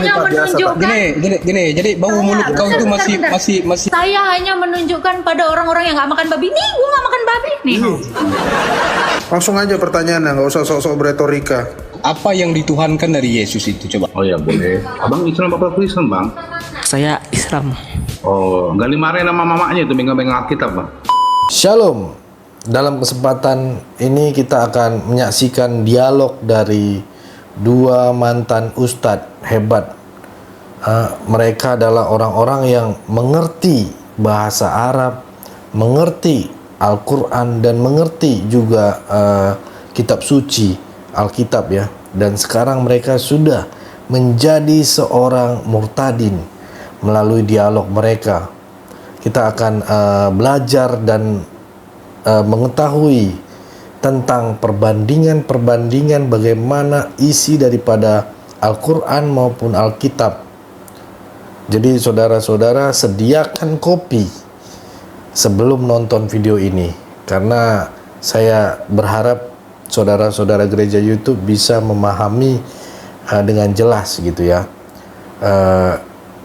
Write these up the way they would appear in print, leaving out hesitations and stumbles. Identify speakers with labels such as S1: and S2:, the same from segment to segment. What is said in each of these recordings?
S1: hanya menunjukkan.
S2: Gini. Jadi bau mulut kau itu masih.
S1: Saya hanya menunjukkan pada orang-orang yang nggak makan babi. Nih, gua nggak makan babi. Nih.
S3: Langsung aja pertanyaannya, nggak usah sok-sok beretorika.
S2: Apa yang dituhankan dari Yesus itu coba?
S4: Oh ya boleh. Abang Islam apa Kristen bang?
S5: Saya Islam.
S4: Oh, nggak dimarahin sama mamanya itu megang-megang Alkitab bang.
S6: Shalom. Dalam kesempatan ini kita akan menyaksikan dialog dari dua mantan ustadz hebat. Mereka adalah orang-orang yang mengerti bahasa Arab, mengerti Al-Quran, dan mengerti juga kitab suci Alkitab ya. Dan sekarang mereka sudah menjadi seorang murtadin melalui dialog mereka. Kita akan belajar dan mengetahui tentang perbandingan bagaimana isi daripada Al-Quran maupun Alkitab. Jadi saudara-saudara, sediakan kopi sebelum nonton video ini, karena saya berharap saudara-saudara gereja YouTube bisa memahami dengan jelas gitu ya.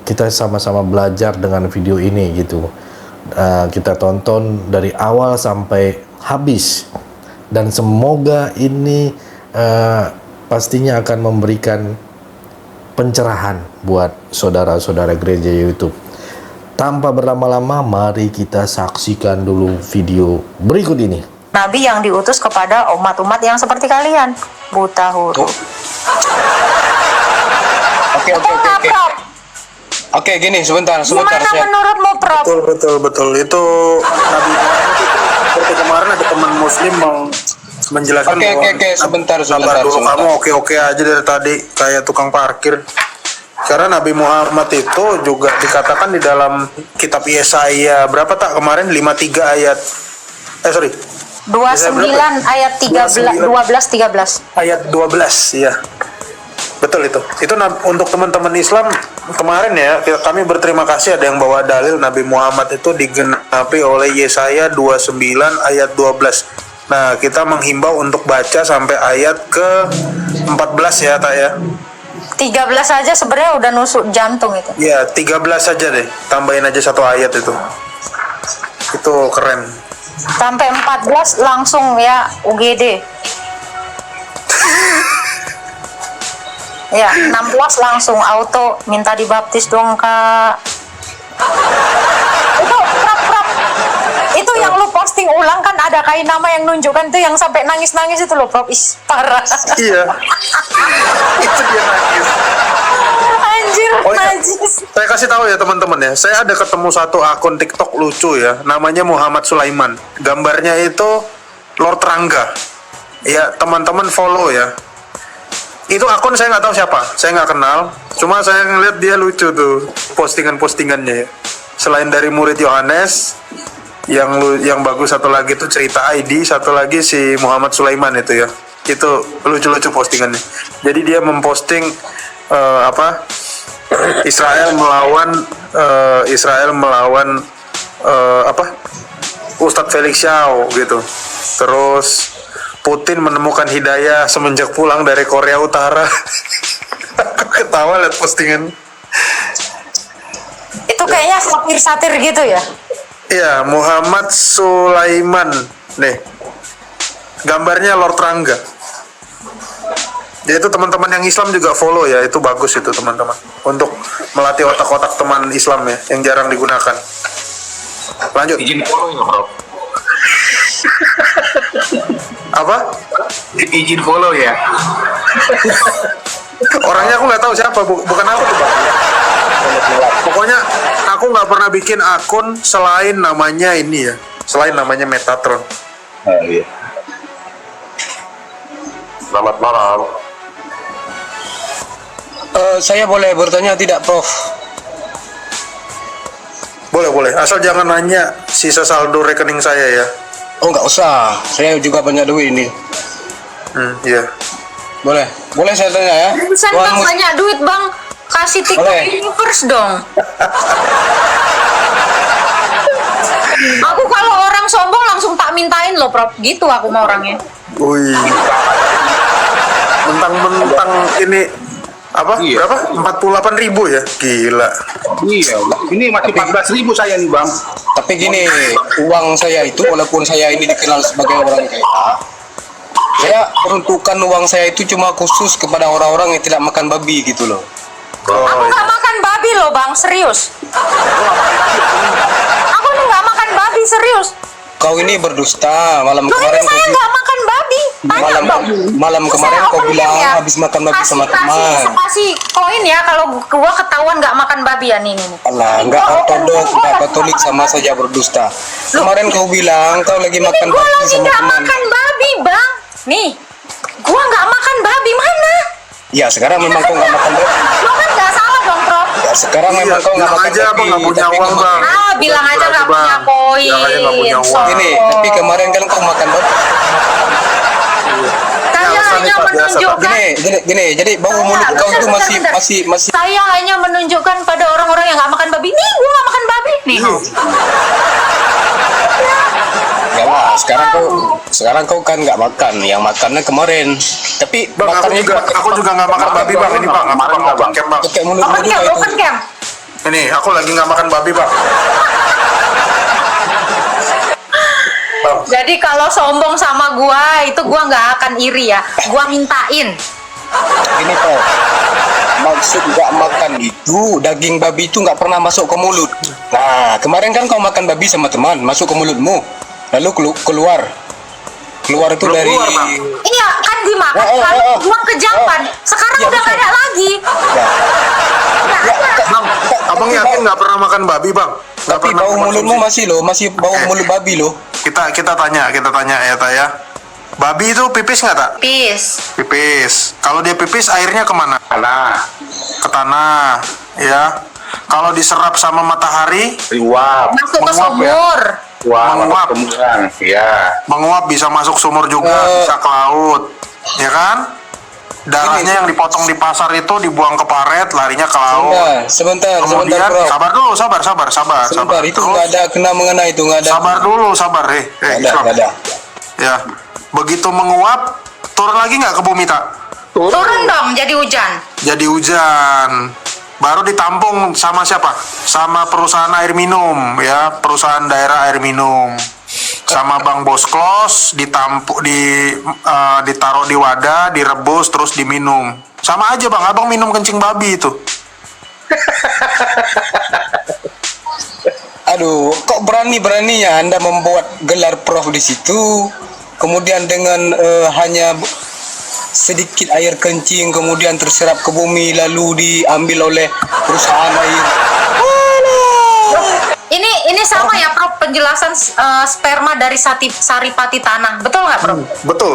S6: Kita sama-sama belajar dengan video ini gitu. Kita tonton dari awal sampai habis, dan semoga ini pastinya akan memberikan pencerahan buat saudara-saudara gereja YouTube. Tanpa berlama-lama, mari kita saksikan dulu video berikut ini.
S7: Nabi yang diutus kepada umat-umat yang seperti kalian, buta huruf.
S2: Oke, gini sebentar.
S7: Gimana menurutmu, Prof?
S3: Betul. Itu Nabi Muhammad itu seperti kemarin ada teman Muslim mau menjelaskan.
S2: Oke, sebentar.
S3: Kamu oke aja dari tadi kayak tukang parkir. Karena Nabi Muhammad itu juga dikatakan di dalam kitab Yesaya berapa tak kemarin 53 ayat.
S7: 29 ayat 12 13.
S3: Ayat 12 ya. Betul itu. Itu untuk teman-teman Islam kemarin ya, kami berterima kasih ada yang bawa dalil Nabi Muhammad itu digenapi oleh Yesaya 29 ayat 12. Nah, kita menghimbau untuk baca sampai ayat ke 14 ya, Tak ya.
S7: 13 aja sebenarnya udah nusuk jantung itu.
S3: Ya, 13 aja deh. Tambahin aja satu ayat itu. Itu keren.
S7: Sampai 14 langsung ya UGD. Ya, 16 langsung auto minta dibaptis dong, Kak. Prap. Itu yang lu posting ulang kan, ada kain nama yang nunjukkan tuh yang sampai nangis-nangis itu loh, Prof. Parah.
S3: Iya. Itu dia nangis.
S7: Anjir, najis.
S3: Saya kasih tahu ya teman-teman ya. Saya ada ketemu satu akun TikTok lucu ya, namanya Muhammad Sulaiman. Gambarnya itu Lord Rangga. Ya, teman-teman follow ya. Itu akun saya nggak tahu siapa, saya nggak kenal. Cuma saya ngeliat dia lucu tuh postingannya ya. Selain dari murid Yohanes, yang bagus satu lagi tuh cerita ID, satu lagi si Muhammad Sulaiman itu ya. Itu lucu-lucu postingannya. Jadi dia memposting Israel melawan Ustadz Felix Xiao gitu. Terus Putin menemukan hidayah semenjak pulang dari Korea Utara. Aku ketawa liat postingan.
S7: Itu kayaknya satir-satir gitu ya?
S3: Iya, Muhammad Sulaiman. Nih, gambarnya Lord Rangga. Ya, itu teman-teman yang Islam juga follow ya, itu bagus itu teman-teman. Untuk melatih otak-otak teman Islam ya, yang jarang digunakan. Lanjut.
S4: Izin follow ya bro?
S3: Apa?
S4: Izin follow ya?
S3: Orangnya aku nggak tahu siapa, bukan aku tuh Bang. Pokoknya aku nggak pernah bikin akun selain namanya ini ya, selain namanya Metatron.
S4: Iya.
S8: Selamat malam.
S2: Saya boleh bertanya tidak, Prof?
S3: Boleh. Asal jangan nanya sisa saldo rekening saya ya.
S2: Oh, nggak usah. Saya juga banyak duit ini.
S3: Iya.
S2: Boleh saya tanya ya?
S7: Bisa Bang, banyak duit Bang. Kasih TikTok universe dong. Aku kalau orang sombong langsung tak mintain loh, Prof. Gitu aku mau orangnya.
S3: Wih. Mentang-mentang ini Apa?
S4: Iya.
S3: Berapa? 48.000 ya? Gila.
S4: Iya, ini masih 14.000 saya nih bang.
S2: Tapi gini, uang saya itu walaupun saya ini dikenal sebagai orang kaya, saya peruntukan uang saya itu cuma khusus kepada orang-orang yang tidak makan babi gitu loh.
S7: Aku nggak makan babi loh bang, serius. Aku nih nggak makan babi, serius.
S2: Kau ini berdusta. Malam
S7: Loh
S2: kemarin
S7: ini saya nggak makan babi. Tanya dong.
S2: malam kemarin
S7: Saya
S2: kau
S7: open
S2: bilang
S7: game ya.
S2: habis makan babi sama teman.
S7: Kasih koin ya kalau gua ketahuan nggak makan babi ya nih.
S2: Alah, nggak ortodoks, nggak katolik, sama saja berdusta. Kemarin kau bilang kau lagi makan
S7: Gua
S2: babi
S7: lagi
S2: sama
S7: nggak
S2: teman.
S7: makan babi bang. Nih, gua nggak makan babi mana?
S2: Ya sekarang memang kau nggak makan babi.
S7: Lo kan nggak salah dong, Prof.
S2: Ya, sekarang
S3: Iya,
S2: memang kau nggak
S3: bilang
S2: makan
S3: aja
S2: babi.
S3: abang nggak punya
S2: Tapi
S3: uang bang.
S7: Ah, bilang aja nggak
S3: Bang.
S7: punya koin.
S3: Bilang aja nggak punya uang.
S2: Gini, tapi kemarin kan kau makan babi.
S7: Saya
S3: Biasa nih,
S7: hanya
S3: Pak, biasa, Pak.
S7: menunjukkan.
S2: Gini, jadi bau mulut kau itu masih.
S1: Saya hanya menunjukkan pada orang-orang yang nggak makan babi. Nih, gua nggak makan babi. Nih.
S2: Ya lah, sekarang kau kan nggak makan, yang makannya kemarin. Tapi
S3: Bang, aku juga nggak makan babi bang. Ini bang, apa bang open cam bang?
S2: Kayak mulut
S7: Open cam,
S2: juga
S7: open
S2: itu.
S7: cam.
S3: Ini aku lagi nggak makan babi bang. Bang,
S7: Jadi kalau sombong sama gua, itu gua nggak akan iri ya. Gua mintain.
S2: Gini kok, maksud nggak makan itu daging babi itu nggak pernah masuk ke mulut. Nah, kemarin kan kau makan babi sama teman, masuk ke mulutmu, lalu keluar itu
S3: Belum
S2: dari.
S3: keluar, Bang.
S7: Iya, kan dimakan, lalu buang ke jamban. Sekarang
S2: Iya,
S7: udah nggak
S2: betul.
S7: ada lagi. Nggak ada.
S3: bang, abang yakin nggak pernah makan babi bang? Nggak
S2: Tapi
S3: pernah
S2: bau mulutmu
S3: konsumsi?
S2: masih bau mulut babi loh.
S3: Kita tanya ya tak ya. Babi itu pipis nggak tak?
S7: Peace.
S3: Pipis. Kalau dia pipis airnya kemana?
S8: Tanah.
S3: Ke tanah, ya. Kalau diserap sama matahari,
S8: Uap.
S7: Masuk ke
S3: Menguap ya?
S7: sumur.
S8: Uap.
S3: Menguap.
S8: Kemudian. Ya.
S3: menguap bisa masuk sumur juga, bisa ke laut, ya kan? Darahnya yang dipotong di pasar itu dibuang ke paret, larinya ke laut.
S2: Sebentar,
S3: Kemudian
S2: Bro.
S3: sabar dulu, sabar.
S2: Sebentar, itu
S3: Terus,
S2: nggak ada kena mengena itu, nggak ada.
S3: sabar dulu, Islam.
S2: Nggak ada.
S3: Ya, begitu menguap, turun lagi nggak ke bumi tak?
S7: Turun dong, jadi hujan.
S3: Jadi hujan. Baru ditampung sama siapa? Sama perusahaan air minum, ya, perusahaan daerah air minum. Sama Bang Bosklos, ditaruh di wadah, direbus, terus diminum. Sama aja bang, abang minum kencing babi itu.
S2: Aduh, kok berani-beraninya Anda membuat gelar prof di situ, kemudian dengan hanya sedikit air kencing kemudian terserap ke bumi lalu diambil oleh perusahaan air.
S7: Ini sama ya, Prof, penjelasan sperma dari saripati tanah. Betul nggak, Prof?
S3: Betul.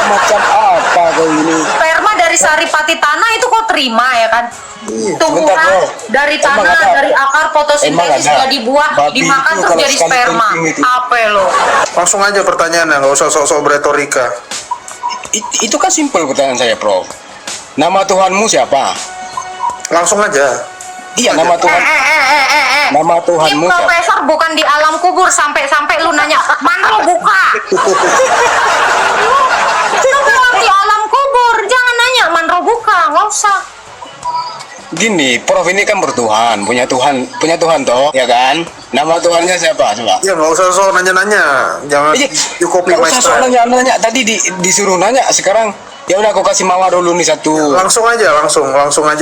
S2: Macam apa kau ini?
S7: Sperma dari saripati tanah itu kok terima ya kan? Tumbuhan
S2: Bentar, Bro.
S7: dari
S2: Emang
S7: tanah,
S2: ada?
S7: dari akar
S2: Emang
S7: fotosintesis
S2: ada?
S7: jadi buah,
S2: Babi
S7: dimakan
S2: itu
S7: terus
S2: kalau
S7: jadi
S2: sekali
S7: sperma.
S2: kencing itu.
S7: Apa lo?
S3: Langsung aja pertanyaannya, nggak usah sok-sok beretorika.
S2: Itu kan simpel pertanyaan saya, Prof. Nama Tuhanmu siapa?
S3: Langsung aja.
S2: Iya, nama Tuhan. Nama
S7: Ini
S2: Tuhanmu siapa?
S7: profesor bukan di alam kubur sampai lu nanya mana lo buka. Lu belum di alam kubur, jangan nanya mana lo buka, nggak usah.
S2: Gini, Prof ini kan bertuhan, punya Tuhan toh, ya kan? Nama Tuhannya siapa, coba?
S3: Ya nggak usah sok nanya-nanya, jangan
S2: Iya,
S3: you copy
S2: nggak
S3: my
S2: usah
S3: style.
S2: nanya. Tadi disuruh nanya, sekarang ya udah aku kasih mawar dulu nih satu.
S3: Langsung aja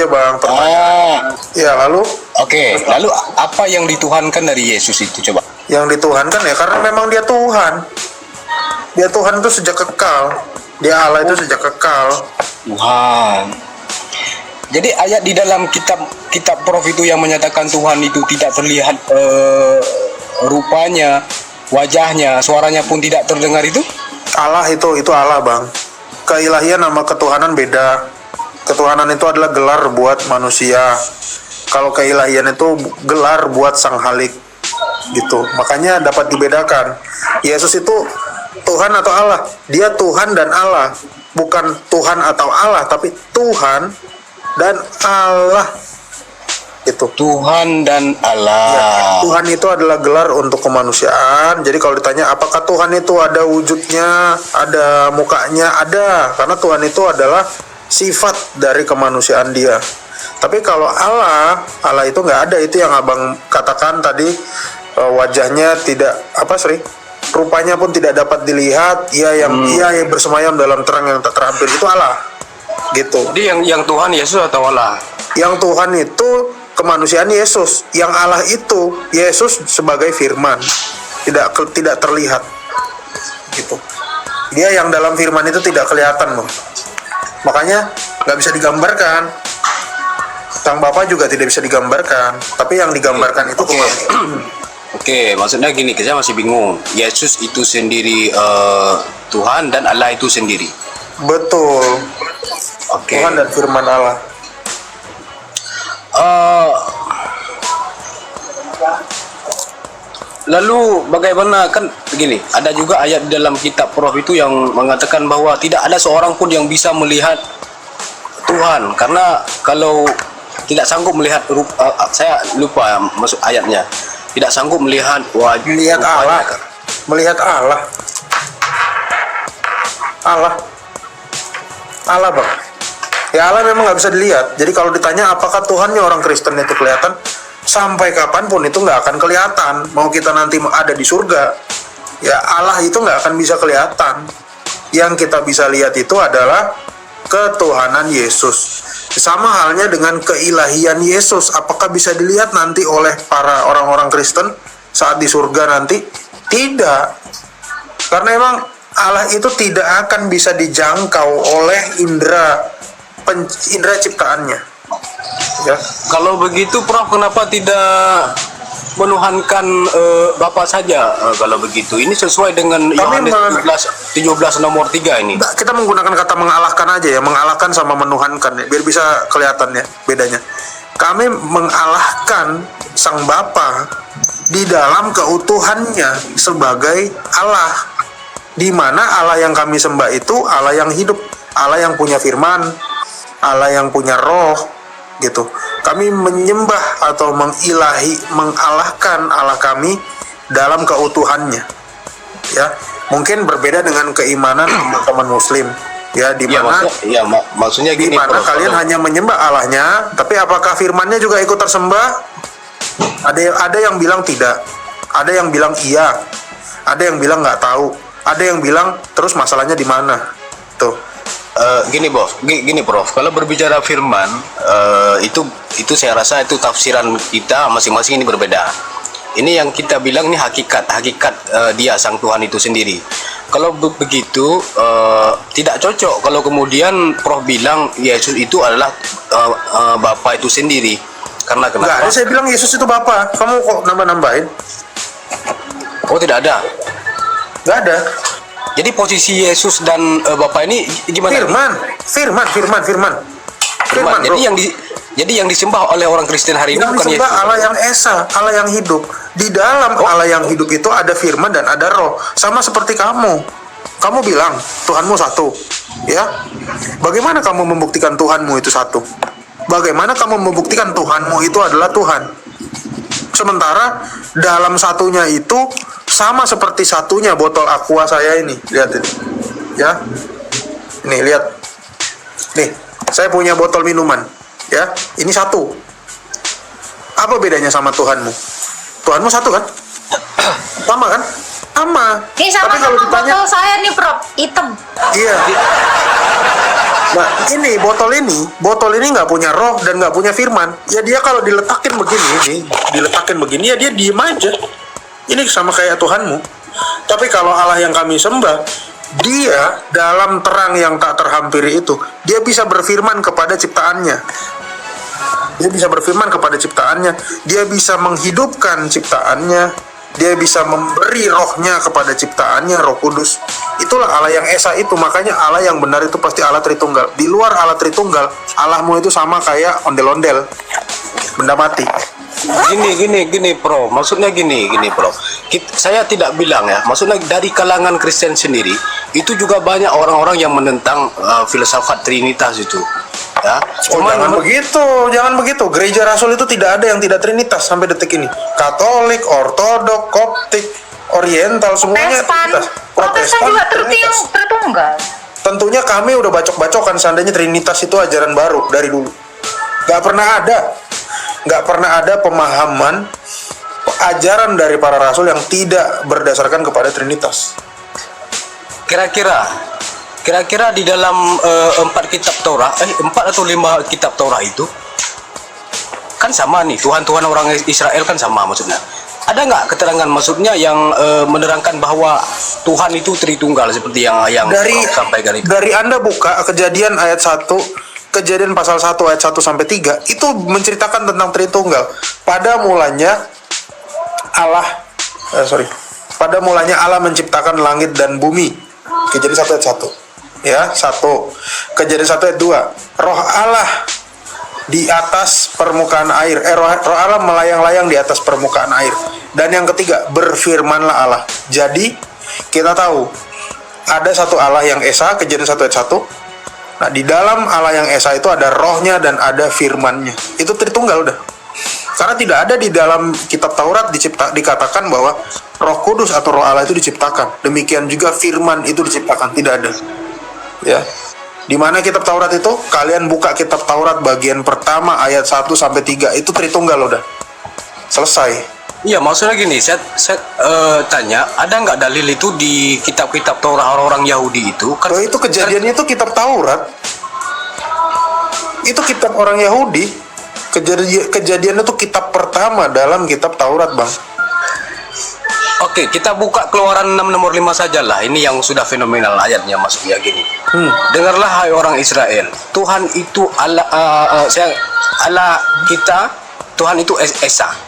S3: bang. Pertanyaan. Ya lalu
S2: Oke. Lalu apa yang dituhankan dari Yesus itu, coba?
S3: yang dituhankan ya karena memang dia Tuhan. Dia Tuhan itu sejak kekal. Dia Allah itu sejak kekal.
S2: Tuhan. Jadi ayat di dalam kitab Prof itu yang menyatakan Tuhan itu tidak terlihat rupanya, wajahnya, suaranya pun tidak terdengar itu?
S3: Allah itu Allah bang. Keilahian sama ketuhanan beda. Ketuhanan itu adalah gelar buat manusia. Kalau keilahian itu gelar buat sang halik gitu. Makanya dapat dibedakan. Yesus itu Tuhan atau Allah? Dia Tuhan dan Allah. Bukan Tuhan atau Allah, tapi Tuhan dan Allah. Itu.
S2: Tuhan dan
S3: Ya,
S2: Allah.
S3: Tuhan itu adalah gelar untuk kemanusiaan. Jadi kalau ditanya apakah Tuhan itu ada wujudnya, ada mukanya, ada. Karena Tuhan itu adalah sifat dari kemanusiaan dia. Tapi kalau Allah itu nggak ada, itu yang abang katakan tadi, wajahnya tidak rupanya pun tidak dapat dilihat, ia yang bersemayam dalam terang yang tak terhampir, itu Allah gitu.
S2: Jadi yang Tuhan Yesus atau Allah?
S3: Yang Tuhan itu kemanusiaan Yesus, yang Allah itu Yesus sebagai firman, tidak terlihat gitu. Dia yang dalam firman itu tidak kelihatan, Bang. Makanya nggak bisa digambarkan. Sang Bapa juga tidak bisa digambarkan, tapi yang digambarkan itu Tuhan.
S2: Oke, maksudnya gini, saya masih bingung. Yesus itu sendiri Tuhan dan Allah itu sendiri.
S3: Betul.
S2: Oke.
S3: Tuhan dan firman Allah.
S2: Lalu bagaimana, kan begini, ada juga ayat di dalam kitab Prof itu yang mengatakan bahwa tidak ada seorang pun yang bisa melihat Tuhan, karena kalau tidak sanggup melihat saya lupa masuk ayatnya, tidak sanggup melihat wajah,
S3: Melihat Allah. Melihat Allah. Allah, Bang. Ya Allah memang nggak bisa dilihat. Jadi kalau ditanya apakah Tuhannya orang Kristen itu kelihatan, sampai kapanpun itu nggak akan kelihatan. Mau kita nanti ada di surga, ya Allah itu nggak akan bisa kelihatan. Yang kita bisa lihat itu adalah ketuhanan Yesus. Sama halnya dengan keilahian Yesus. Apakah bisa dilihat nanti oleh para orang-orang Kristen saat di surga nanti? Tidak. Karena memang Allah itu tidak akan bisa dijangkau oleh indera ciptaannya. Ya.
S2: Kalau begitu Prof, kenapa tidak menuhankan Bapa saja? Kalau begitu, ini sesuai dengan Yohanes 17 nomor 3 ini.
S3: Kita menggunakan kata mengalahkan aja ya, mengalahkan sama menuhankan ya, biar bisa kelihatan ya bedanya. Kami mengalahkan Sang Bapa di dalam keutuhannya sebagai Allah, di mana Allah yang kami sembah itu Allah yang hidup, Allah yang punya firman, Allah yang punya roh gitu. Kami menyembah atau mengalahkan Allah kami dalam keutuhannya. Ya, mungkin berbeda dengan keimanan teman-teman Muslim. Ya, di mana
S2: maksudnya gini,
S3: di mana kalian hanya menyembah Allahnya, tapi apakah firmannya juga ikut tersembah? Ada yang bilang tidak, ada yang bilang iya, ada yang bilang nggak tahu, ada yang bilang terus masalahnya di mana? Tuh.
S2: Gini Prof, kalau berbicara firman, itu saya rasa itu tafsiran kita masing-masing ini berbeda. Ini yang kita bilang ini hakikat dia Sang Tuhan itu sendiri. Kalau begitu tidak cocok kalau kemudian Prof bilang Yesus itu adalah Bapa itu sendiri. Karena kenapa?
S3: Nggak ada saya bilang Yesus itu Bapa. Kamu kok nambah-nambahin?
S2: Oh, tidak ada.
S3: Nggak ada.
S2: Jadi posisi Yesus dan Bapa ini gimana?
S3: Firman,
S2: Jadi yang disembah oleh orang Kristen hari ini
S3: yang
S2: bukan
S3: disembah
S2: Yesus.
S3: Allah yang esa, Allah yang hidup. Di dalam Allah yang hidup itu ada firman dan ada roh. Sama seperti kamu. Kamu bilang Tuhanmu satu, ya? Bagaimana kamu membuktikan Tuhanmu itu satu? Bagaimana kamu membuktikan Tuhanmu itu adalah Tuhan? Sementara dalam satunya itu sama seperti satunya botol aqua saya ini. Lihat ini. Ya. Nih, lihat. Nih, saya punya botol minuman. Ya, ini satu. Apa bedanya sama Tuhanmu? Tuhanmu satu kan? Sama kan? Sama.
S1: Ini sama
S3: Tapi kalau ditanya,
S1: botol saya nih Prof, hitam.
S3: iya. Nah, ini botol ini nggak punya roh dan nggak punya firman. Ya dia kalau diletakin begini, ya dia diem aja. Ini sama kayak Tuhanmu. Tapi kalau Allah yang kami sembah, dia dalam terang yang tak terhampiri itu, dia bisa berfirman kepada ciptaannya. Dia bisa berfirman kepada ciptaannya. Dia bisa menghidupkan ciptaannya. Dia bisa memberi rohnya kepada ciptaannya, Roh Kudus. Itulah Allah yang esa itu. Makanya Allah yang benar itu pasti Allah Tritunggal. Di luar Allah Tritunggal, Allahmu itu sama kayak ondel-ondel, benda mati.
S2: Gini Prof. Maksudnya gini Prof. Saya tidak bilang ya. Maksudnya dari kalangan Kristen sendiri itu juga banyak orang-orang yang menentang filsafat Trinitas itu. Ya.
S3: Jangan begitu. Gereja Rasul itu tidak ada yang tidak Trinitas sampai detik ini. Katolik, Ortodok, Koptik, Oriental semuanya Trinitas.
S1: Protestan juga
S3: Trinitas.
S1: tertunggal.
S3: tentunya kami udah bacok-bacokan seandainya Trinitas itu ajaran baru dari dulu. Nggak pernah ada pemahaman ajaran dari para rasul yang tidak berdasarkan kepada Trinitas.
S2: Kira-kira di dalam 4 kitab Torah, 4 atau 5 kitab Torah itu kan sama nih, Tuhan orang Israel kan sama maksudnya. Ada nggak keterangan maksudnya yang menerangkan bahwa Tuhan itu Tritunggal seperti yang sampaikan itu?
S3: Dari Anda buka Kejadian ayat 1, Kejadian pasal 1 ayat 1 sampai 3 itu menceritakan tentang Tritunggal. Pada mulanya Allah menciptakan langit dan bumi. Kejadian 1 ayat 1. Ya, 1. Kejadian 1 ayat 2. Roh Allah di atas permukaan air. Roh Allah melayang-layang di atas permukaan air. Dan yang ketiga, berfirmanlah Allah. Jadi, kita tahu ada satu Allah yang Esa, Kejadian 1 ayat 1. Nah, di dalam Allah yang Esa itu ada rohnya dan ada firmannya. Itu Tritunggal udah. Karena tidak ada di dalam kitab Taurat dikatakan bahwa Roh Kudus atau Roh Allah itu diciptakan. Demikian juga firman itu diciptakan, tidak ada. Ya. Di mana kitab Taurat itu? Kalian buka kitab Taurat bagian pertama ayat 1 sampai 3 itu Tritunggal udah. Selesai.
S2: Iya, maksudnya gini, saya tanya, ada nggak dalil itu di kitab-kitab Taurat orang-orang Yahudi itu? Kan,
S3: itu kejadiannya itu kitab Taurat. Itu kitab orang Yahudi. Kejadian itu kitab pertama dalam kitab Taurat, Bang.
S2: Oke, kita buka Keluaran 6 nomor 5 saja lah. Ini yang sudah fenomenal ayatnya maksudnya gini. Dengarlah hai orang Israel, Tuhan itu Allah kita, Tuhan itu Esa.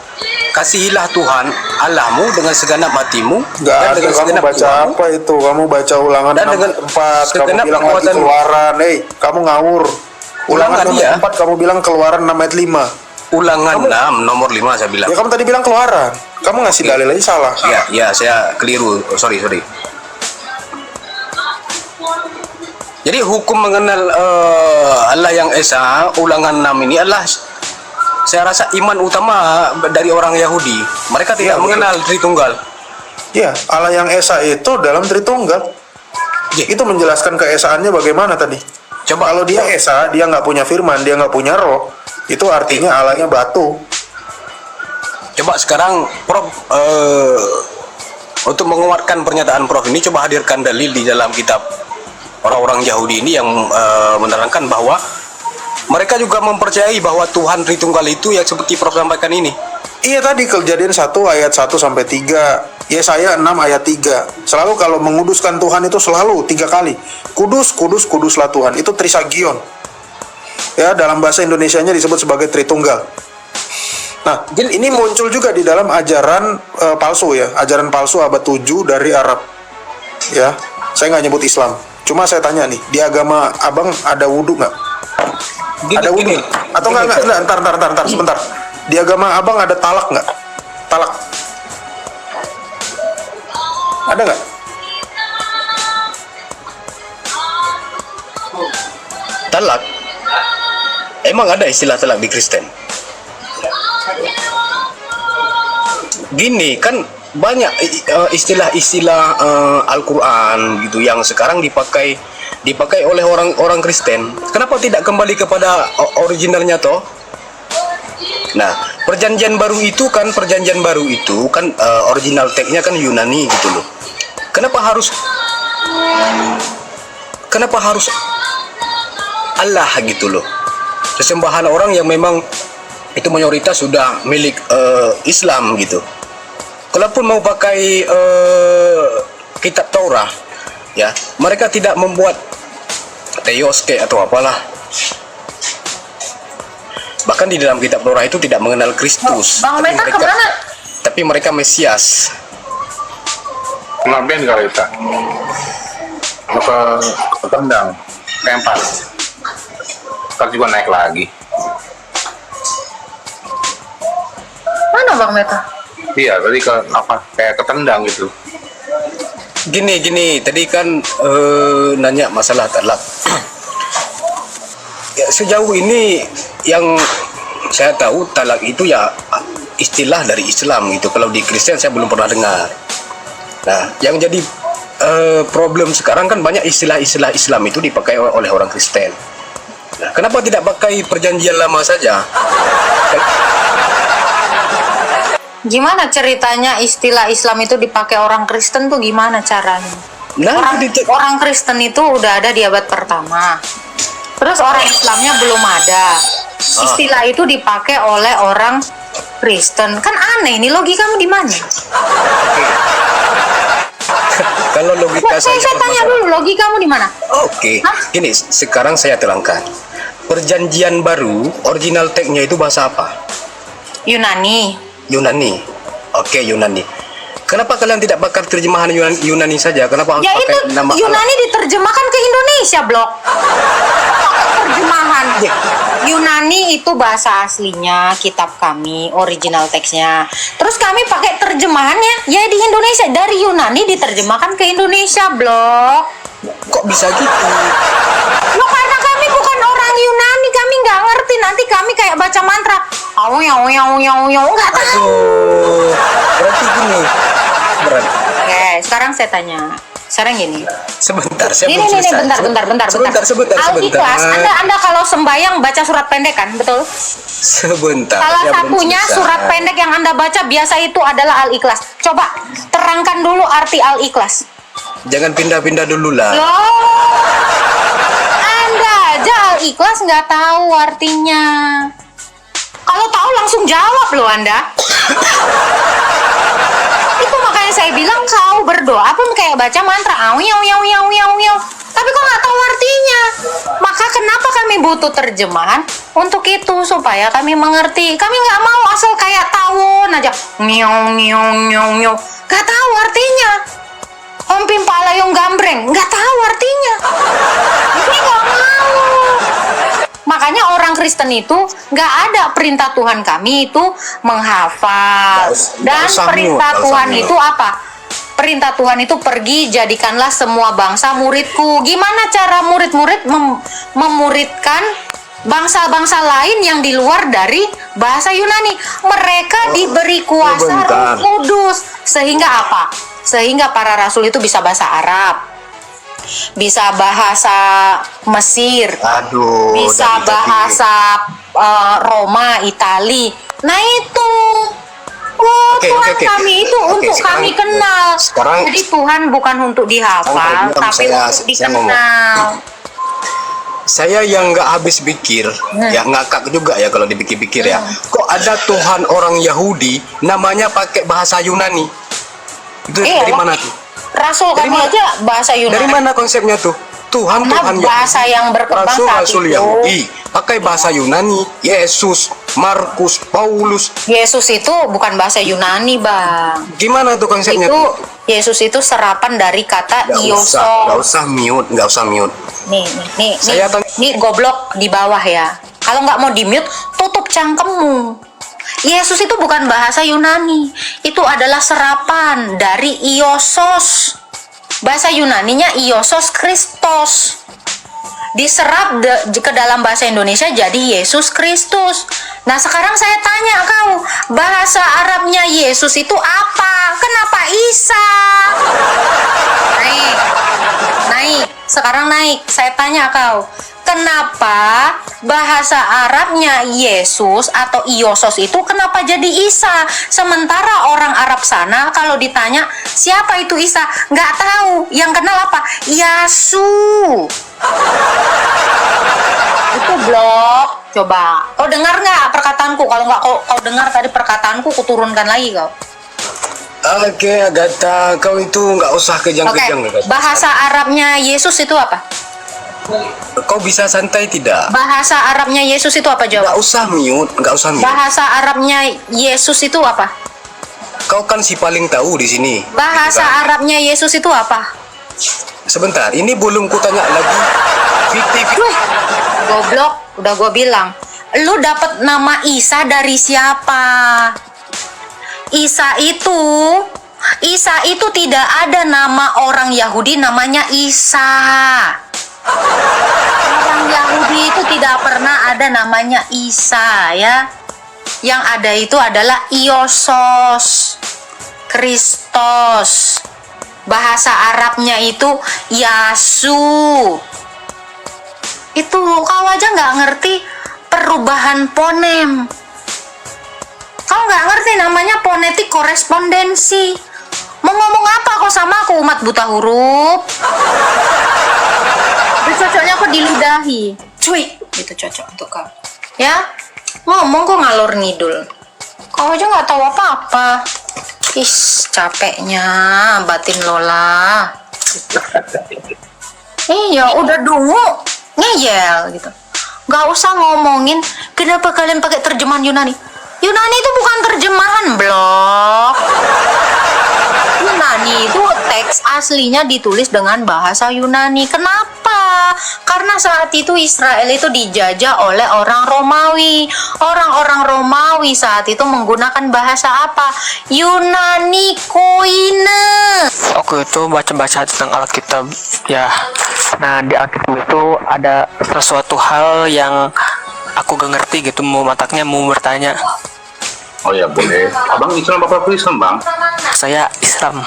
S2: Kasihilah Tuhan Allahmu dengan segenap hatimu
S3: dan dengan segenap jiwamu. Kamu baca apa itu? Kamu baca Ulangan 6 4, kamu bilang lagi Keluaran. Kamu ngawur. Ulangan 6 4, kamu bilang Keluaran 6 ayat 5.
S2: Ulangan 6 nomor 5 saya bilang.
S3: Ya kamu tadi bilang Keluaran. Kamu ngasih dalil aja salah.
S2: Ya, saya keliru. Sorry. Jadi hukum mengenal Allah yang Esa, Ulangan 6 ini adalah saya rasa iman utama dari orang Yahudi. Mereka tidak mengenal Tritunggal.
S3: Ya, Allah yang Esa itu dalam Tritunggal. Itu menjelaskan keesaannya bagaimana tadi. Coba kalau dia Esa, dia nggak punya firman, dia nggak punya roh, itu artinya Allahnya batu.
S2: Coba sekarang Prof untuk menguatkan pernyataan Prof ini, coba hadirkan dalil di dalam kitab orang-orang Yahudi ini yang menerangkan bahwa mereka juga mempercayai bahwa Tuhan Tritunggal itu yang seperti Prof sampaikan ini.
S3: Iya, tadi Kejadian 1 ayat 1 sampai 3, Yesaya 6 ayat 3. Selalu kalau menguduskan Tuhan itu selalu 3 kali. Kudus, kudus, kuduslah Tuhan. Itu Trisagion. Ya, dalam bahasa Indonesianya disebut sebagai Tritunggal. Nah, ini muncul juga di dalam ajaran palsu ya. Ajaran palsu abad 7 dari Arab. Ya, saya nggak nyebut Islam. Cuma saya tanya nih, di agama Abang ada wudhu nggak? Ada wudhu? Atau nggak? Ntar, sebentar. Di agama Abang ada talak nggak? Talak. Ada nggak?
S2: Talak? Emang ada istilah talak di Kristen? Gini, kan banyak istilah-istilah Al-Quran gitu yang sekarang dipakai oleh orang Kristen. Kenapa tidak kembali kepada originalnya toh? Nah, perjanjian baru itu kan original teksnya kan Yunani gitu loh. Kenapa harus Allah gitu loh? Sesembahan orang yang memang itu mayoritas sudah milik Islam gitu. Kalaupun mau pakai kitab Taurat, ya mereka tidak membuat Theos atau apalah. Bahkan di dalam kitab Taurat itu tidak mengenal Kristus.
S7: Bang Meta kemana?
S2: Tapi mereka Mesias.
S4: Ngapain kalau kita? Mau ke tendang, kempas. Ntar juga naik lagi.
S7: Mana Bang Meta?
S4: Iya, tadi ke apa? Kayak ketendang gitu.
S2: Gini, tadi kan nanya masalah talak. Ya, sejauh ini yang saya tahu talak itu ya istilah dari Islam gitu. Kalau di Kristen saya belum pernah dengar. Nah, yang jadi problem sekarang kan banyak istilah-istilah Islam itu dipakai oleh orang Kristen. Nah, kenapa tidak pakai perjanjian lama saja?
S7: Gimana ceritanya istilah Islam itu dipakai orang Kristen tuh gimana caranya?
S2: Nah,
S7: Orang Kristen itu udah ada di abad pertama. Terus orang Islamnya belum ada. Istilah itu dipakai oleh orang Kristen. Kan aneh, ini logikamu di mana?
S2: kalau logika
S7: Saya tanya dulu, logikamu di mana?
S2: Oke,
S7: Hah?
S2: gini, sekarang saya terangkan. Perjanjian baru, original teksnya itu bahasa apa?
S7: Yunani.
S2: Yunani. Oke, Yunani. Kenapa kalian tidak pakai terjemahan Yunani saja? Kenapa harus
S7: Ya
S2: pakai
S7: itu
S2: nama
S7: Yunani diterjemahkan ke Indonesia, Blok. Terjemahan.
S2: Ya.
S7: Yunani itu bahasa aslinya, kitab kami, original teksnya. Terus kami pakai terjemahannya, ya di Indonesia. Dari Yunani diterjemahkan ke Indonesia, Blok.
S2: Kok bisa gitu?
S7: Loh, karena kami bukan orang Yunani, kami nggak ngerti. Nanti kami kayak baca mantra. Nggak tahu.
S2: Oh, berarti gini.
S7: Oke, sekarang saya tanya. Sekarang gini.
S2: Sebentar, saya
S7: Ini
S2: belum selesai.
S7: bentar. Al-Ikhlas, Anda kalau sembayang baca surat pendek kan, betul?
S2: Sebentar.
S7: Salah
S2: saya belum
S7: satunya
S2: selesai.
S7: surat pendek yang Anda baca biasa itu adalah Al-Ikhlas. Coba terangkan dulu arti Al-Ikhlas.
S2: Jangan pindah-pindah dulu lah.
S7: Loh, Anda aja Al-Ikhlas nggak tahu artinya. Kalau tahu langsung jawab loh Anda. Itu makanya saya bilang kau berdoa pun kayak baca mantra tapi kok nggak tahu artinya. Maka kenapa kami butuh terjemahan untuk itu, supaya kami mengerti. Kami nggak mau asal kayak tawon aja nggak tahu artinya. Ompim palayong gambreng nggak tahu artinya. Ini nggak mau. Makanya orang Kristen itu nggak ada perintah Tuhan kami itu menghafal. Dan perintah Tuhan itu apa? Perintah Tuhan itu pergi jadikanlah semua bangsa muridku. Gimana cara murid-murid memuridkan bangsa-bangsa lain yang di luar dari bahasa Yunani? Mereka diberi kuasa Roh Kudus. Sehingga apa? Sehingga para rasul itu bisa bahasa Arab, bisa bahasa Mesir, bisa bahasa Roma, Itali. Nah itu, Tuhan kami itu untuk kami kenal. Jadi Tuhan bukan untuk dihafal, tapi untuk dikenal.
S2: Saya yang nggak habis pikir, ya ngakak juga ya kalau dipikir-pikir ya. Kok ada Tuhan orang Yahudi namanya pakai bahasa Yunani? Itu dari mana tuh?
S7: Rasul kami aja bahasa Yunani.
S2: Dari mana konsepnya tuh? Tuhan
S7: bahasa yang berkembang saat
S2: Rasul
S7: itu.
S2: Yahudi pakai bahasa Yunani. Yesus, Markus, Paulus.
S7: Yesus itu bukan bahasa Yunani, Bang.
S2: Gimana tuh konsepnya?
S7: Itu Yesus itu serapan dari kata Iosos.
S2: Nggak usah mute.
S7: Nih, goblok di bawah ya. Kalau nggak mau di mute, tutup cangkemmu. Yesus itu bukan bahasa Yunani. Itu adalah serapan dari Iosos. Bahasa Yunaninya Iosos Kristos. Diserap ke dalam bahasa Indonesia jadi Yesus Kristus. Nah sekarang saya tanya kau, bahasa Arabnya Yesus itu apa? Kenapa Isa? Naik. Sekarang naik. Saya tanya kau, kenapa bahasa Arabnya Yesus atau Iosos itu kenapa jadi Isa? Sementara orang Arab sana kalau ditanya siapa itu Isa, nggak tahu. Yang kenal apa? Yasu. Itu blok. Coba kau dengar nggak perkataanku? Kalau nggak kau dengar tadi perkataanku, kuturunkan lagi kau.
S2: Oke, Agatha, kau itu nggak usah kejang-kejang.
S7: Bahasa Arabnya Yesus itu apa?
S2: Kau bisa santai tidak?
S7: Bahasa Arabnya Yesus itu apa, jawab?
S2: Nggak usah mute.
S7: Bahasa Arabnya Yesus itu apa?
S2: Kau kan si paling tahu di sini.
S7: Bahasa
S2: gitu kan?
S7: Arabnya Yesus itu apa?
S2: Sebentar, ini belum kutanya lagi.
S7: Goblok, udah gue bilang. Lu dapat nama Isa dari siapa? Isa itu tidak ada nama orang Yahudi namanya Isa. Orang Yahudi itu tidak pernah ada namanya Isa ya. Yang ada itu adalah Iosos Kristos. Bahasa Arabnya itu Yasu. Itu kau aja nggak ngerti perubahan fonem. Kau nggak ngerti namanya fonetik korespondensi. Mau ngomong apa kau sama aku, umat buta huruf? Itu cocoknya aku diludahi. Cuy, gitu cocok untuk kau. Ya, ngomong kok ngalor ngidul. Kau aja nggak tahu apa-apa. Capeknya batin Lola. Iya, udah dungu ngeyel gitu. Nggak usah ngomongin kenapa kalian pakai terjemahan Yunani. Yunani itu bukan terjemahan, blok. Yunani itu teks aslinya ditulis dengan bahasa Yunani. Kenapa? Karena saat itu Israel itu dijajah oleh orang Romawi. Orang-orang Romawi saat itu menggunakan bahasa apa? Yunani Koine.
S5: Aku itu baca-baca tentang Alkitab ya. Nah, di Alkitab itu ada sesuatu hal yang aku gak ngerti gitu, mau bertanya.
S4: Oh ya boleh. Abang Islam apa Kristen bang?
S5: Saya Islam.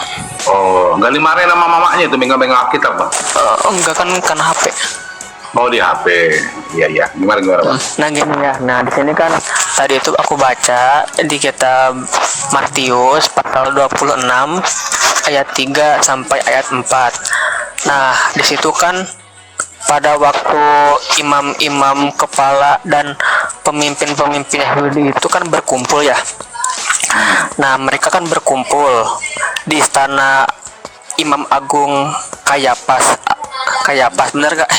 S4: Oh, nggak dimarahin sama mamanya itu megang-megang Alkitab bang?
S5: Enggak kan karena HP.
S4: Oh di HP. Iya. Gimana bang?
S5: Nah gini ya. Nah di sini kan tadi itu aku baca di kitab Matius pasal 26 ayat 3 sampai ayat 4. Nah di situ kan pada waktu imam-imam kepala dan pemimpin-pemimpin Yahudi itu kan berkumpul ya. Nah mereka kan berkumpul di istana Imam Agung Kayapas, bener gak?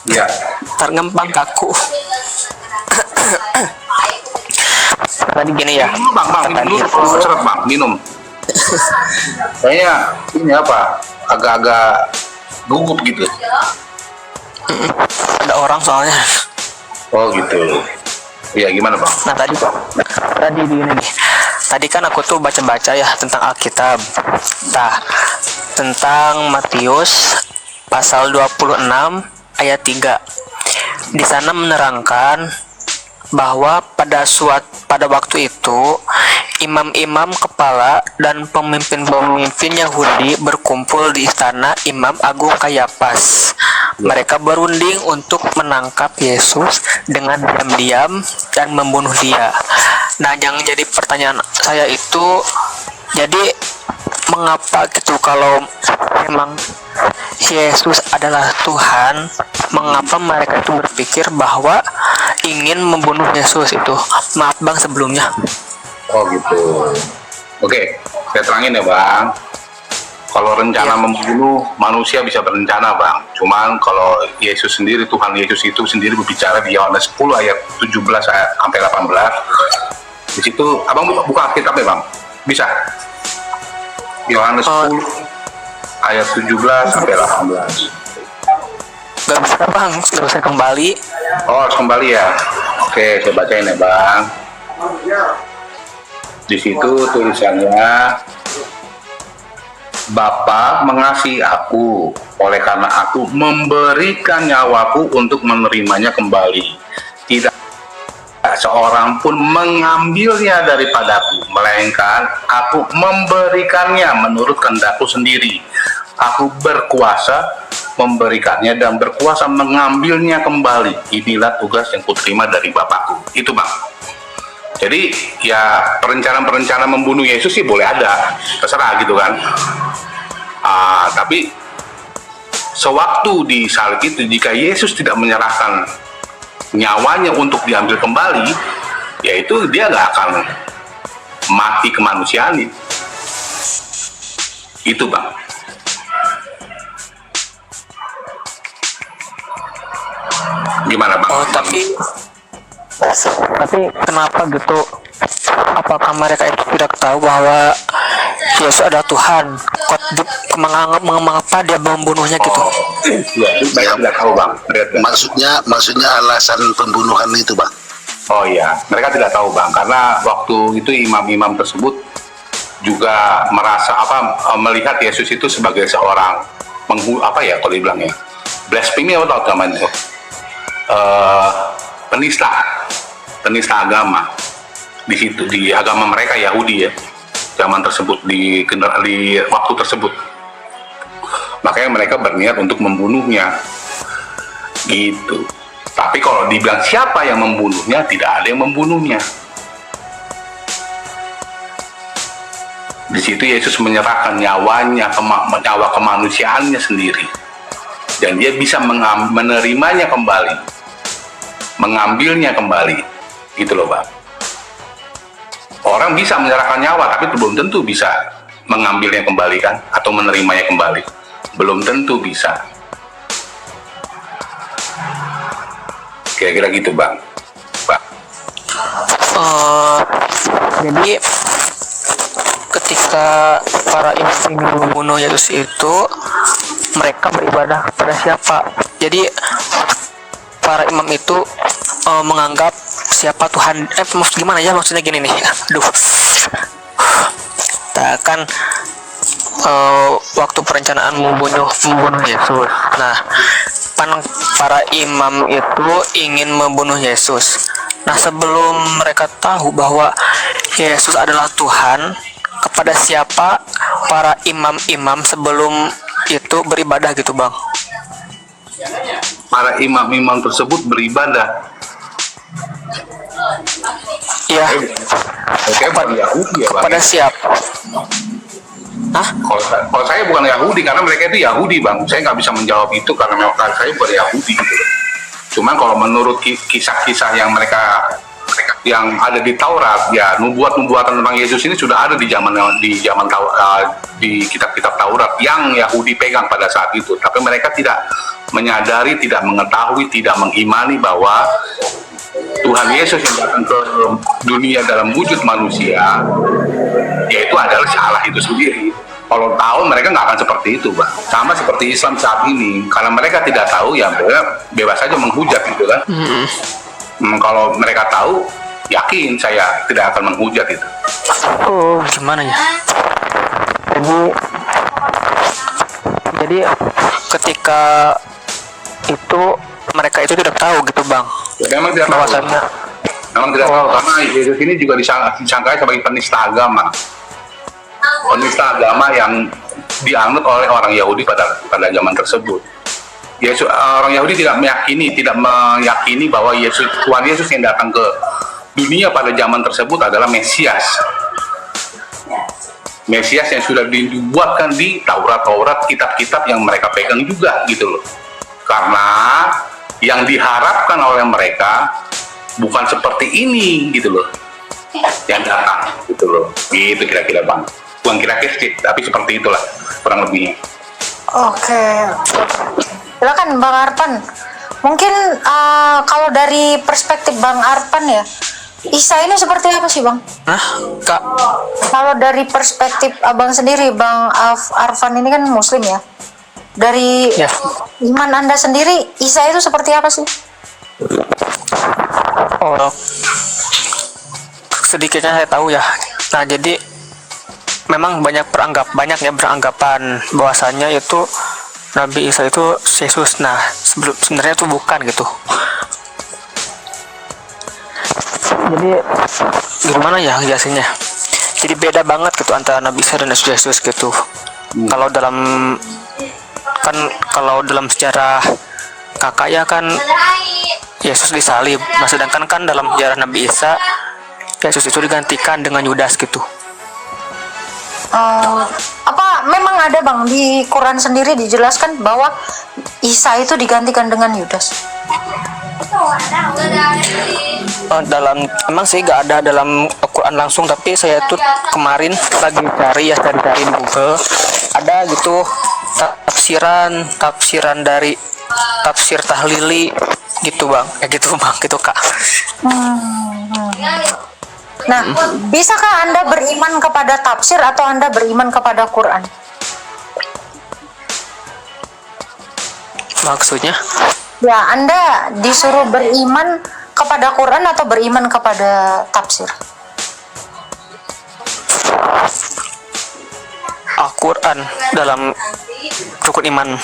S4: Iya.
S5: Terngempang kaku. Tadi gini ya.
S4: Bang, minum dulu. Seret bang, minum. Kayaknya ini apa? Agak-agak gugup gitu.
S5: Ada orang soalnya.
S4: Oh gitu. Iya gimana bang?
S5: Nah tadi gini nih. Tadi kan aku tuh baca-baca ya tentang Alkitab. Nah, tentang Matius pasal 26 ayat 3. Di sana menerangkan bahwa pada waktu itu imam-imam kepala dan pemimpin-pemimpin Yahudi berkumpul di istana Imam Agung Kayapas. Mereka berunding untuk menangkap Yesus dengan diam-diam dan membunuh dia. Nah, yang jadi pertanyaan saya itu, jadi mengapa gitu kalau memang Yesus adalah Tuhan, mengapa mereka itu berpikir bahwa ingin membunuh Yesus itu? Maaf bang sebelumnya.
S4: Oh gitu. Oke, saya terangin ya bang. Kalau rencana membunuh manusia bisa berencana bang. Cuman kalau Yesus sendiri, Tuhan Yesus itu sendiri berbicara di Yohanes 10 ayat 17 sampai 18. Di situ, abang buka Alkitab ya bang? Bisa? Yohanes 10 ayat 17 sampai 18.
S5: Gak bisa bang, gak bisa kembali.
S4: Oh harus kembali ya? Oke, saya bacain ya bang. Di situ tulisannya, Bapa mengasihi aku, oleh karena aku memberikan nyawaku untuk menerimanya kembali. Tidak seorang pun mengambilnya daripadaku, melainkan aku memberikannya menurut kehendakku sendiri. Aku berkuasa memberikannya dan berkuasa mengambilnya kembali. Inilah tugas yang kuterima dari Bapakku. Itu bang. Jadi ya perencanaan membunuh Yesus sih boleh ada, terserah gitu kan. Tapi sewaktu di salib itu, jika Yesus tidak menyerahkan nyawanya untuk diambil kembali, yaitu dia nggak akan mati kemanusiaan. Itu bang. Gimana bang?
S5: Oh tapi kenapa gitu? Apakah mereka itu tidak tahu bahwa Yesus adalah Tuhan? Mengapa dia membunuhnya gitu?
S4: Ya, mereka tidak tahu bang.
S9: Maksudnya alasan pembunuhan itu bang?
S4: Oh iya, mereka tidak tahu bang, karena waktu itu imam-imam tersebut juga melihat Yesus itu sebagai seorang kalau dibilangnya blasphemy atau namanya itu penista agama di situ, di agama mereka Yahudi ya, zaman tersebut, di waktu tersebut. Makanya mereka berniat untuk membunuhnya. Gitu. Tapi kalau dibilang siapa yang membunuhnya, tidak ada yang membunuhnya. Di situ Yesus menyerahkan nyawanya, nyawa kemanusiaannya sendiri. Dan dia bisa menerimanya kembali. Mengambilnya kembali. Gitu loh, Bang. Orang bisa menyerahkan nyawa, tapi belum tentu bisa mengambilnya kembali kan, atau menerimanya kembali. Belum tentu bisa. Kira-kira gitu, Bang.
S5: Jadi ketika para imam ini membunuh Yesus itu, mereka beribadah kepada siapa? Jadi para imam itu menganggap siapa Tuhan, gimana ya maksudnya gini nih, kan waktu perencanaan membunuh Yesus. Nah, para imam itu ingin membunuh Yesus. Nah, sebelum mereka tahu bahwa Yesus adalah Tuhan, kepada siapa para imam-imam sebelum itu beribadah gitu, Bang?
S4: Para imam-imam tersebut beribadah.
S5: Iya.
S4: Kepada Yahudi ya, Bang.
S5: Kepada siapa? Hah?
S4: Kalau saya bukan Yahudi, karena mereka itu Yahudi, Bang. Saya nggak bisa menjawab itu karena memang saya bukan Yahudi gitu. Cuman kalau menurut kisah-kisah yang mereka yang ada di Taurat, ya nubuatan tentang Yesus ini sudah ada di kitab-kitab Taurat yang Yahudi pegang pada saat itu. Tapi mereka tidak menyadari, tidak mengetahui, tidak mengimani bahwa Tuhan Yesus yang datang ke dunia dalam wujud manusia, yaitu adalah Allah itu sendiri. Kalau tahu, mereka nggak akan seperti itu, Bang. Sama seperti Islam saat ini, karena mereka tidak tahu, ya bebas saja menghujat gitu kan. Kalau mereka tahu, yakin saya tidak akan menghujat itu.
S5: Oh, gimana ya? Jadi ketika itu mereka itu tidak tahu gitu, Bang.
S4: Memang tidak tahu. Memang tidak tahu, karena Yesus ini juga disangkai sebagai penista agama. Penista agama yang dianut oleh orang Yahudi pada zaman tersebut. Orang Yahudi tidak meyakini bahwa Tuhan Yesus yang datang ke dunia pada zaman tersebut adalah Mesias. Mesias yang sudah dibuatkan di Taurat, kitab-kitab yang mereka pegang juga gitu loh. Karena yang diharapkan oleh mereka bukan seperti ini gitu loh, yang datang gitu loh. Gitu kira-kira, Bang. Bukan kira-kira sih, tapi seperti itulah kurang lebihnya.
S7: Oke. Silakan Bang Arpan. Mungkin kalau dari perspektif Bang Arpan ya, Isa ini seperti apa sih, Bang?
S5: Nah, Kak.
S7: Kalau dari perspektif Abang sendiri, Bang Arfan ini kan Muslim ya. Dari iman Anda sendiri, Isa itu seperti apa sih?
S5: Oh, sedikitnya saya tahu ya. Nah, jadi memang banyak beranggapan bahwasannya itu Nabi Isa itu Yesus. Nah, sebenarnya itu bukan gitu. Jadi gimana ya jelasinnya? Jadi beda banget gitu antara Nabi Isa dan Yesus gitu. Kalau dalam sejarah kakak ya kan Yesus disalib. Nah, sedangkan kan dalam sejarah Nabi Isa Yesus itu digantikan dengan Yudas gitu.
S7: Apa memang ada, Bang, di Quran sendiri dijelaskan bahwa Isa itu digantikan dengan Yudas?
S5: Emang sih gak ada dalam Quran langsung, tapi saya tuh kemarin lagi cari di Google, ada gitu tafsiran dari tafsir Tahlili gitu, Bang, gitu Bang, gitu Kak.
S7: Nah, bisakah Anda beriman kepada tafsir atau Anda beriman kepada Quran?
S5: Maksudnya?
S7: Ya, Anda disuruh beriman kepada Quran atau beriman kepada tafsir?
S5: Al-Quran dalam rukun iman.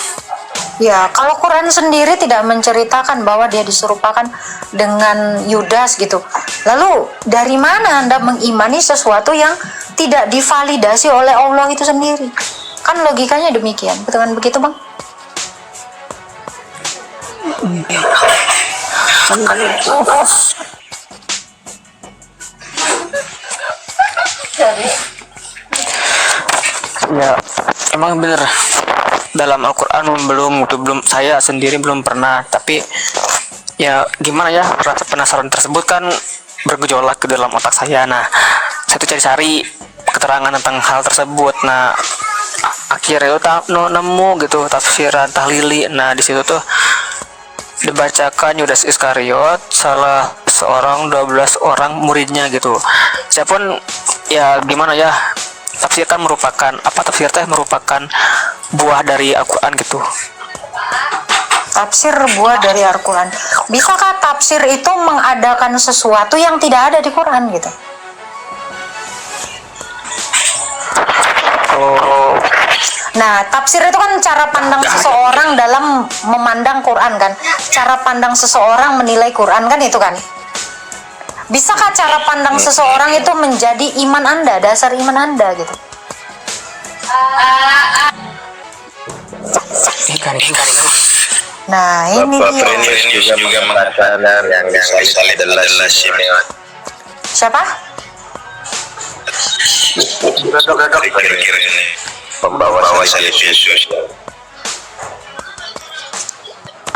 S7: Ya, kalau Quran sendiri tidak menceritakan bahwa dia diserupakan dengan Yudas gitu. Lalu dari mana Anda mengimani sesuatu yang tidak divalidasi oleh Allah itu sendiri? Kan logikanya demikian, bukan begitu Bang?
S5: Ya, emang bener. Dalam Al-Quran belum saya sendiri belum pernah, tapi ya gimana ya, rasa penasaran tersebut kan bergejolak ke dalam otak saya. Nah, saya tuh cari-cari keterangan tentang hal tersebut. Nah, akhirnya tuh nemu gitu tafsiran tahlili. Nah, di situ tuh dibacakan Yudas Iskariot, salah seorang 12 orang muridnya gitu. Saya pun ya gimana ya, tafsir teh merupakan buah dari Al-Quran gitu.
S7: Tafsir buah dari Al-Quran. Bisakah tafsir itu mengadakan sesuatu yang tidak ada di Quran gitu?
S5: Oh,
S7: Nah, tafsir itu kan cara pandang seseorang dalam memandang Quran kan. Cara pandang seseorang menilai Quran kan itu kan. Bisakah cara pandang seseorang itu menjadi iman Anda, dasar iman Anda gitu?
S5: ikan.
S7: Nah, ini dia.
S8: juga mengatakan yang salib adalah Simeon.
S7: Siapa?
S8: Kira-kira ini pembawa salib Yesus.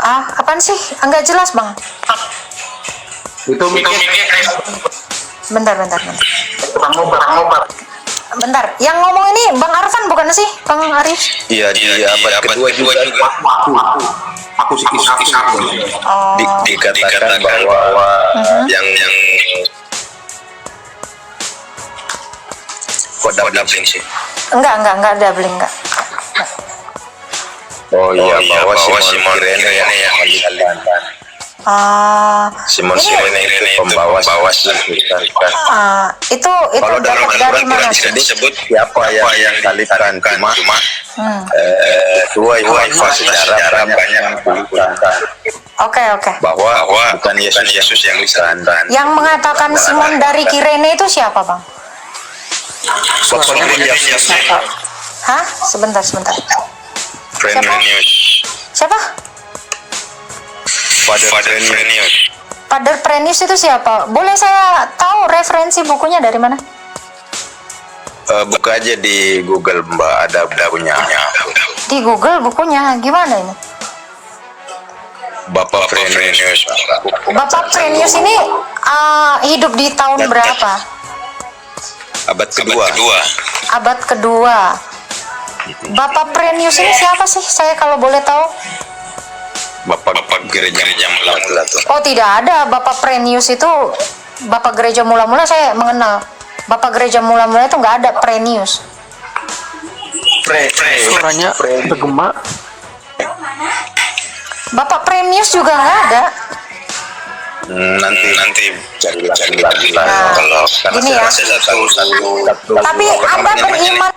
S7: Apaan sih? Enggak jelas, Bang.
S4: Itu mikir
S7: Bentar. Bentar, yang ngomong ini Bang Arfan bukan sih? Bang Arif?
S8: Iya, di abad kedua juga
S4: aku sikis
S8: dikatakan bahwa yang kok doubling sih?
S7: Enggak doubling enggak.
S8: Oh iya, bahwa Simon Kirene yang disalibkan. Simon Kirene itu pembawa salib.
S7: Itu
S8: Kalau dalam
S7: dapat dari
S8: Al-Quran
S7: mana?
S8: tidak disebut siapa yang disalibkan, cuma dua sejarah banyak menunjukkan
S7: Oke.
S8: bahwa bukan Yesus yang disalibkan.
S7: Yang mengatakan Simon dari Kirene itu siapa, Bang? Hah? Sebentar.
S8: Frenius.
S7: Siapa?
S8: Father Frenius.
S7: Father Frenius itu siapa? Boleh saya tahu referensi bukunya dari mana?
S8: Buka aja di Google, Mbak, ada punya.
S7: Di Google bukunya, gimana ini?
S8: Bapak Frenius.
S7: Bapak Frenius ini hidup di tahun berapa?
S8: Abad kedua.
S7: Abad kedua. Bapak Frenius ini siapa sih? Saya kalau boleh tahu.
S8: Bapak gereja mula-mula tuh.
S7: Oh, tidak ada. Bapak Frenius itu Bapak gereja mula-mula saya mengenal. Bapak gereja mula-mula itu nggak ada Frenius.
S5: Suaranya bergema.
S7: Bapak Frenius juga nggak ada.
S8: Nanti cari lagi kalau
S7: Gini ya. Tapi Anda beriman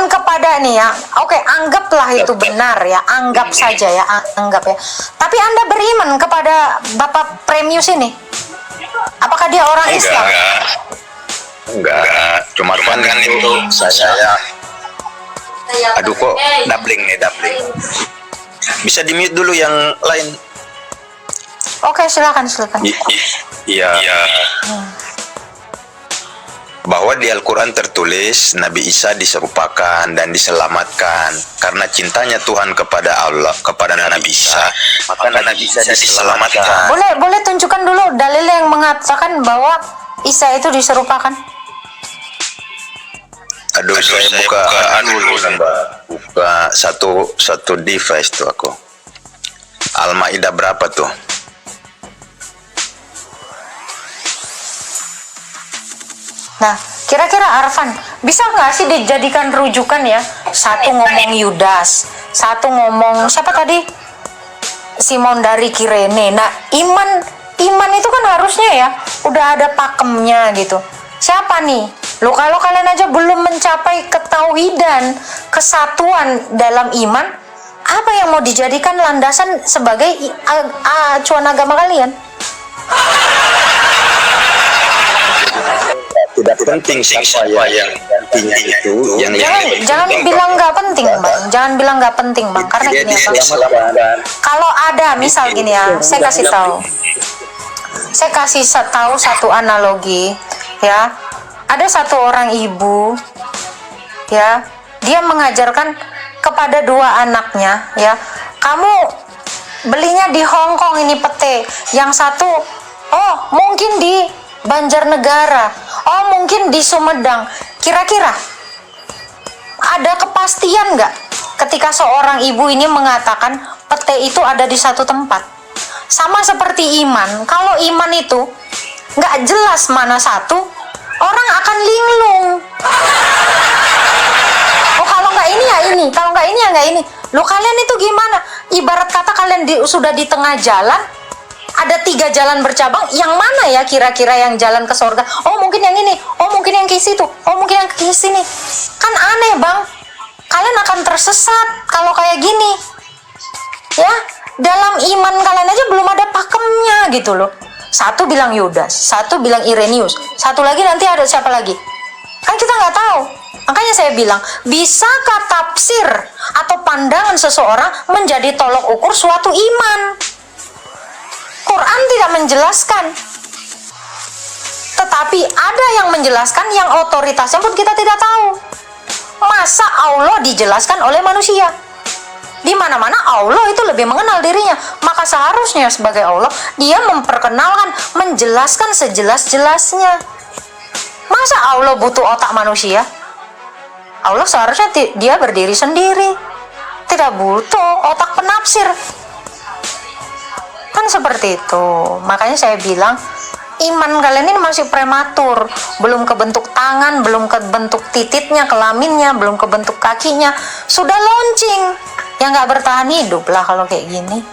S7: kepada nih ya. Oke, anggaplah itu benar ya. Anggap saja ya, anggap ya. Tapi Anda beriman kepada Bapak Frenius ini? Apakah dia orang Islam?
S8: Enggak. Cuma kan itu saya. Aduh, kok doubling. Bisa di-mute dulu yang lain.
S7: Oke, silakan.
S8: Iya. Bahwa di Al-Quran tertulis Nabi Isa diserupakan dan diselamatkan karena cintanya Tuhan kepada Allah, kepada Nabi Isa, maka Nabi Isa diselamatkan.
S7: Boleh tunjukkan dulu dalil yang mengatakan bahwa Isa itu diserupakan.
S8: Aduh, saya buka buka satu device tuh aku. Al-Maidah berapa tuh?
S7: Nah, kira-kira Arfan bisa nggak sih dijadikan rujukan ya? Satu ngomong Yudas, satu ngomong siapa tadi? Simon dari Kirene. Nah, iman itu kan harusnya ya udah ada pakemnya gitu. Siapa nih? Loh, kalau kalian aja belum mencapai ketauhidan, kesatuan dalam iman, apa yang mau dijadikan landasan sebagai acuan agama kalian?
S8: Tidak penting siapa yang gantinya itu, yang
S7: Jangan bilang nggak penting, Bang. Jangan bilang nggak penting, Bang. Karena
S8: dia
S7: gini ya, Bang.
S8: diselamatkan.
S7: Kalau ada misal gini ya, saya kasih tahu. Saya kasih tahu satu analogi, ya. Ada satu orang ibu, ya. Dia mengajarkan kepada dua anaknya, ya. Kamu belinya di Hong Kong ini pete. Yang satu, oh mungkin di Banjarnegara, oh mungkin di Sumedang. Kira-kira ada kepastian nggak ketika seorang ibu ini mengatakan pete itu ada di satu tempat? Sama seperti iman. Kalau iman itu nggak jelas mana satu, orang akan linglung. Oh kalau nggak ini ya ini, kalau nggak ini ya nggak ini. Loh kalian itu gimana? Ibarat kata kalian sudah di tengah jalan, ada 3 jalan bercabang, yang mana ya kira-kira yang jalan ke surga? Oh mungkin yang ini, oh mungkin yang ke situ, oh mungkin yang ke sini. Kan aneh, Bang. Kalian akan tersesat kalau kayak gini. Ya, dalam iman kalian aja belum ada pakemnya gitu loh. Satu bilang Yudas, satu bilang Ireneus, satu lagi nanti ada siapa lagi? Kan kita nggak tahu. Makanya saya bilang, bisakah tafsir atau pandangan seseorang menjadi tolok ukur suatu iman? Quran tidak menjelaskan. Tetapi ada yang menjelaskan yang otoritasnya pun kita tidak tahu. Masa Allah dijelaskan oleh manusia? Di mana-mana Allah itu lebih mengenal dirinya. Maka seharusnya sebagai Allah, dia memperkenalkan, menjelaskan sejelas-jelasnya. Masa Allah butuh otak manusia? Allah seharusnya dia berdiri sendiri. Tidak butuh otak penafsir. Kan seperti itu. Makanya saya bilang, iman kalian ini masih prematur. Belum kebentuk tangan, belum kebentuk titiknya, kelaminnya, belum kebentuk kakinya. Sudah launching. Ya nggak bertahan hidup lah kalau kayak gini.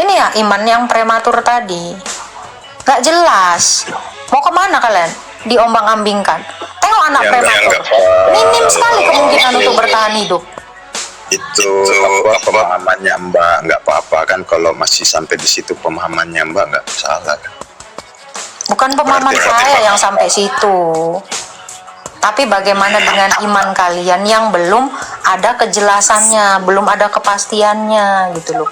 S7: Ini ya iman yang prematur tadi. Nggak jelas. Mau kemana kalian? Diombang-ambingkan. Tengok anak prematur. Minim sekali kemungkinan untuk bertahan hidup.
S8: Itu apa pemahamannya Mbak, nggak apa-apa kan kalau masih sampai di situ pemahamannya Mbak, nggak salah kan?
S7: Bukan pemahaman saya yang sampai situ, tapi bagaimana dengan iman kalian yang belum ada kejelasannya, belum ada kepastiannya gitu loh.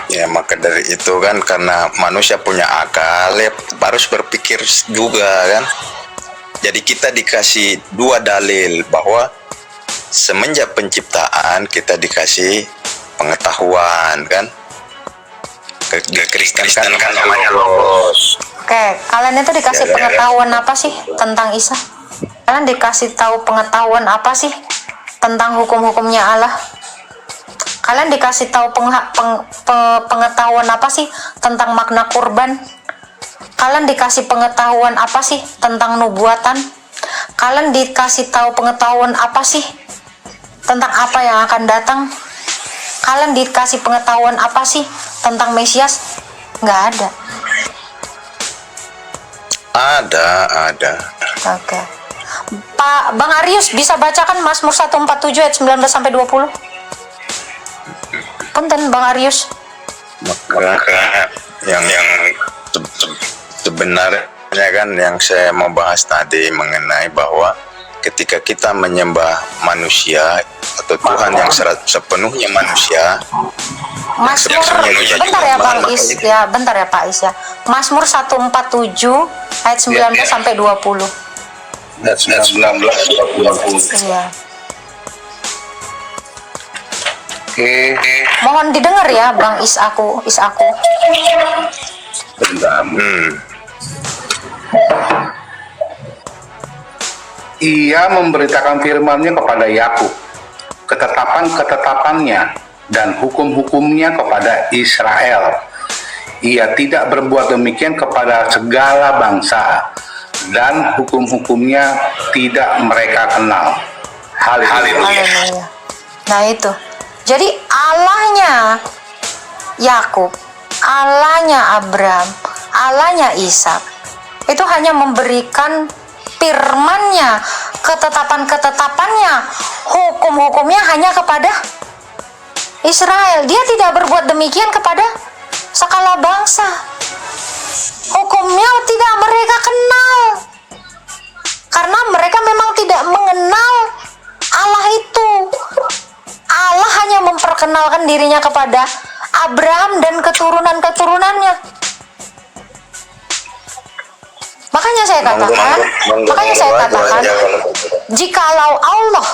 S8: Ya maka dari itu kan, karena manusia punya akal ya, harus berpikir juga kan. Jadi kita dikasih 2 dalil bahwa semenjak penciptaan kita dikasih pengetahuan kan. Kristen kan namanya logos.
S7: Oke, kalian itu dikasih pengetahuan apa sih tentang Isa? Kalian dikasih tahu pengetahuan apa sih tentang hukum-hukumnya Allah? Kalian dikasih tahu pengetahuan apa sih tentang makna kurban? Kalian dikasih pengetahuan apa sih tentang nubuatan? Kalian dikasih tahu pengetahuan apa sih tentang apa yang akan datang? Kalian dikasih pengetahuan apa sih tentang Mesias? Nggak ada.
S8: Ada.
S7: Oke. Pak Bang Arius bisa bacakan Mazmur 147 ayat 19 sampai 20? Punten Bang Arius.
S8: Maka yang sebenarnya kan yang saya mau bahas tadi mengenai bahwa ketika kita menyembah manusia atau Tuhan yang sepenuhnya manusia,
S7: Mazmur, bentar ya Bang Is, ya bentar ya Pak Is ya. Mazmur 147 ayat 19 sampai 20.
S4: Dan 19 20.
S7: Iya.
S4: Oke.
S7: Mohon didengar ya Bang Is aku.
S4: Bentar. Ia memberitakan firman-Nya kepada Yakub, ketetapan-ketetapannya dan hukum-hukumnya kepada Israel. Ia tidak berbuat demikian kepada segala bangsa, dan hukum-hukumnya tidak mereka kenal. Haleluya.
S7: Nah itu. Jadi Allahnya Yakub, Allahnya Abraham, Allahnya Ishak itu hanya memberikan firman-Nya, ketetapan-ketetapannya, hukum-hukumnya hanya kepada Israel. Dia tidak berbuat demikian kepada skala bangsa. Hukumnya tidak mereka kenal. hanya kepada Abraham dan keturunan-keturunannya. Makanya saya katakan, jikalau Allah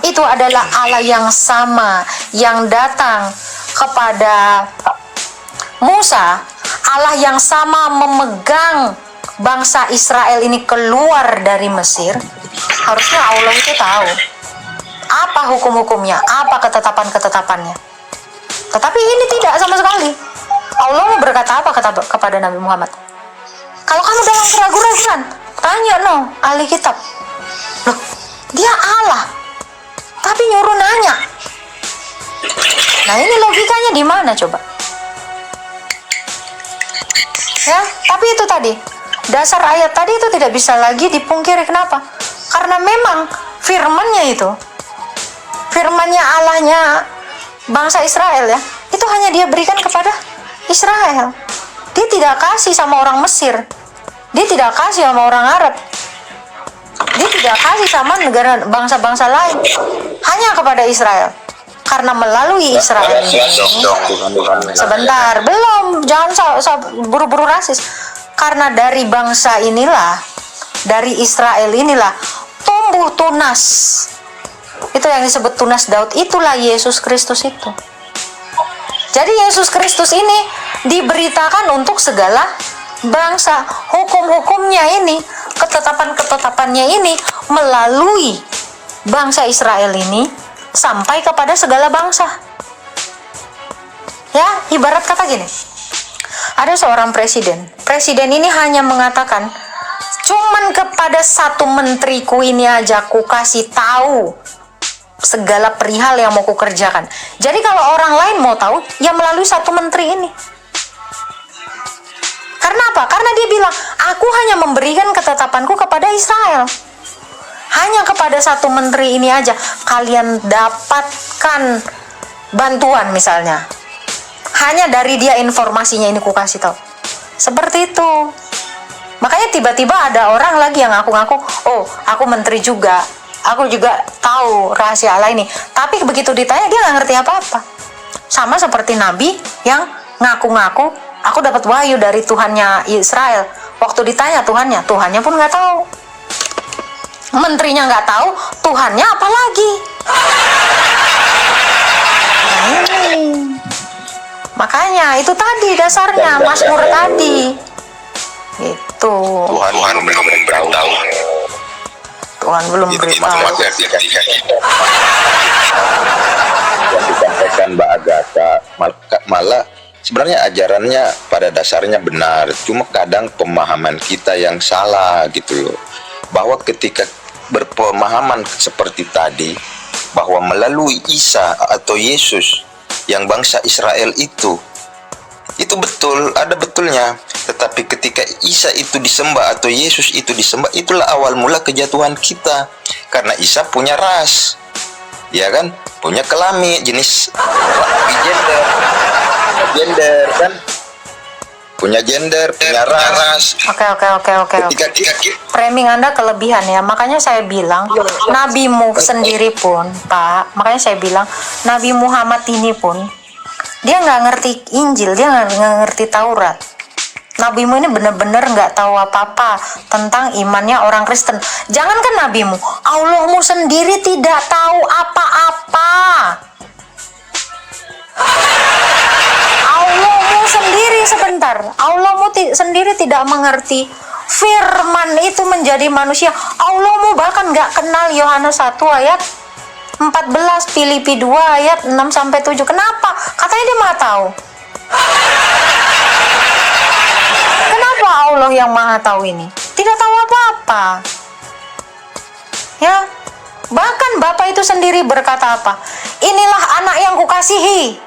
S7: itu adalah Allah yang sama yang datang kepada Musa, Allah yang sama memegang bangsa Israel ini keluar dari Mesir, harusnya Allah itu tahu apa hukum-hukumnya, apa ketetapan-ketetapannya. Tetapi ini tidak sama sekali. Allah mau berkata apa kepada Nabi Muhammad? Kalau kamu dalam keraguan-raguan, tanya ahli kitab. Loh, dia Allah, tapi nyuruh nanya. Nah, ini logikanya di mana coba? Ya, tapi itu tadi, dasar ayat tadi itu tidak bisa lagi dipungkiri. Kenapa? Karena memang firmannya Allahnya bangsa Israel ya, itu hanya dia berikan kepada Israel. Dia tidak kasih sama orang Mesir, dia tidak kasih sama orang Arab, dia tidak kasih sama negara bangsa-bangsa lain, hanya kepada Israel. Karena melalui Israel ini, sebentar, belum, jangan buru-buru rasis. Karena dari bangsa inilah, dari Israel inilah tumbuh tunas. Itu yang disebut tunas Daud, itulah Yesus Kristus itu. Jadi Yesus Kristus ini diberitakan untuk segala bangsa. Hukum-hukumnya ini, ketetapan-ketetapannya ini melalui bangsa Israel ini sampai kepada segala bangsa. Ya, ibarat kata gini, ada seorang presiden ini hanya mengatakan, cuman kepada satu menteriku ini aja ku kasih tahu segala perihal yang mau ku kerjakan. Jadi kalau orang lain mau tahu, ya melalui satu menteri ini. Karena apa? Karena dia bilang, aku hanya memberikan ketetapanku kepada Israel. Hanya kepada satu menteri ini aja kalian dapatkan bantuan misalnya. Hanya dari dia informasinya ini ku kasih tahu. Seperti itu. Makanya tiba-tiba ada orang lagi yang ngaku-ngaku, oh aku menteri juga, aku juga tahu rahasia Allah ini. Tapi begitu ditanya dia nggak ngerti apa-apa. Sama seperti Nabi yang ngaku-ngaku, aku dapat wahyu dari Tuhannya Israel. Waktu ditanya Tuhannya pun nggak tahu. Menterinya nggak tahu, Tuhannya apa lagi? Makanya itu tadi dasarnya Mazmur tadi. Itu.
S8: Tuhan belum beritahu.
S7: Tuhan belum beritahu.
S8: Yang disampaikan Mbak Agatha malah sebenarnya ajarannya pada dasarnya benar, cuma kadang pemahaman kita yang salah gitu loh. Bahwa ketika berpemahaman seperti tadi, bahwa melalui Isa atau Yesus yang bangsa Israel itu betul, ada betulnya. Tetapi ketika Isa itu disembah atau Yesus itu disembah, itulah awal mula kejatuhan kita. Karena Isa punya ras, ya kan, punya kelamin, jenis gender kan, punya gender, punya ras.
S7: Oke. Framing Anda kelebihan ya. Makanya saya bilang nabimu sendiri pun, Pak. Makanya saya bilang Nabi Muhammad ini pun dia nggak ngerti Injil, dia nggak ngerti Taurat. Nabimu ini benar-benar nggak tahu apa-apa tentang imannya orang Kristen. Jangankan nabimu, Allahmu sendiri tidak tahu apa-apa. Allahmu sendiri sendiri tidak mengerti firman itu menjadi manusia. Allahmu bahkan nggak kenal Yohanes 1 ayat 14, Filipi 2 ayat 6-7. Kenapa? Katanya dia maha tahu. Kenapa Allah yang maha tahu ini tidak tahu apa-apa? Ya, bahkan Bapa itu sendiri berkata apa? Inilah anak yang kukasihi,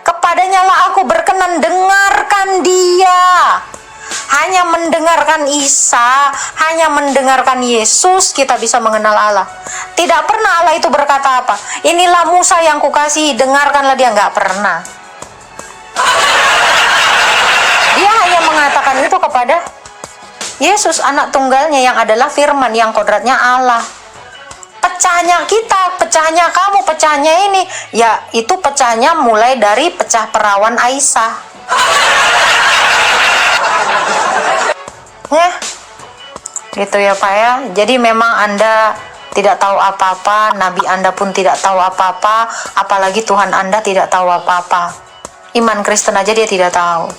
S7: kepadanya lah aku berkenan, dengarkan dia. Hanya mendengarkan Isa, hanya mendengarkan Yesus, kita bisa mengenal Allah. Tidak pernah Allah itu berkata apa? Inilah Musa yang kukasihi, dengarkanlah dia. Nggak pernah. Dia hanya mengatakan itu kepada Yesus, anak tunggalnya yang adalah firman, yang kodratnya Allah. pecahnya kita, pecahnya kamu, pecahnya ini, ya itu pecahnya mulai dari pecah perawan Aisyah. Ya, gitu ya Pak ya. Jadi memang Anda tidak tahu apa-apa, Nabi Anda pun tidak tahu apa-apa, apalagi Tuhan Anda tidak tahu apa-apa. Iman Kristen aja dia tidak tahu.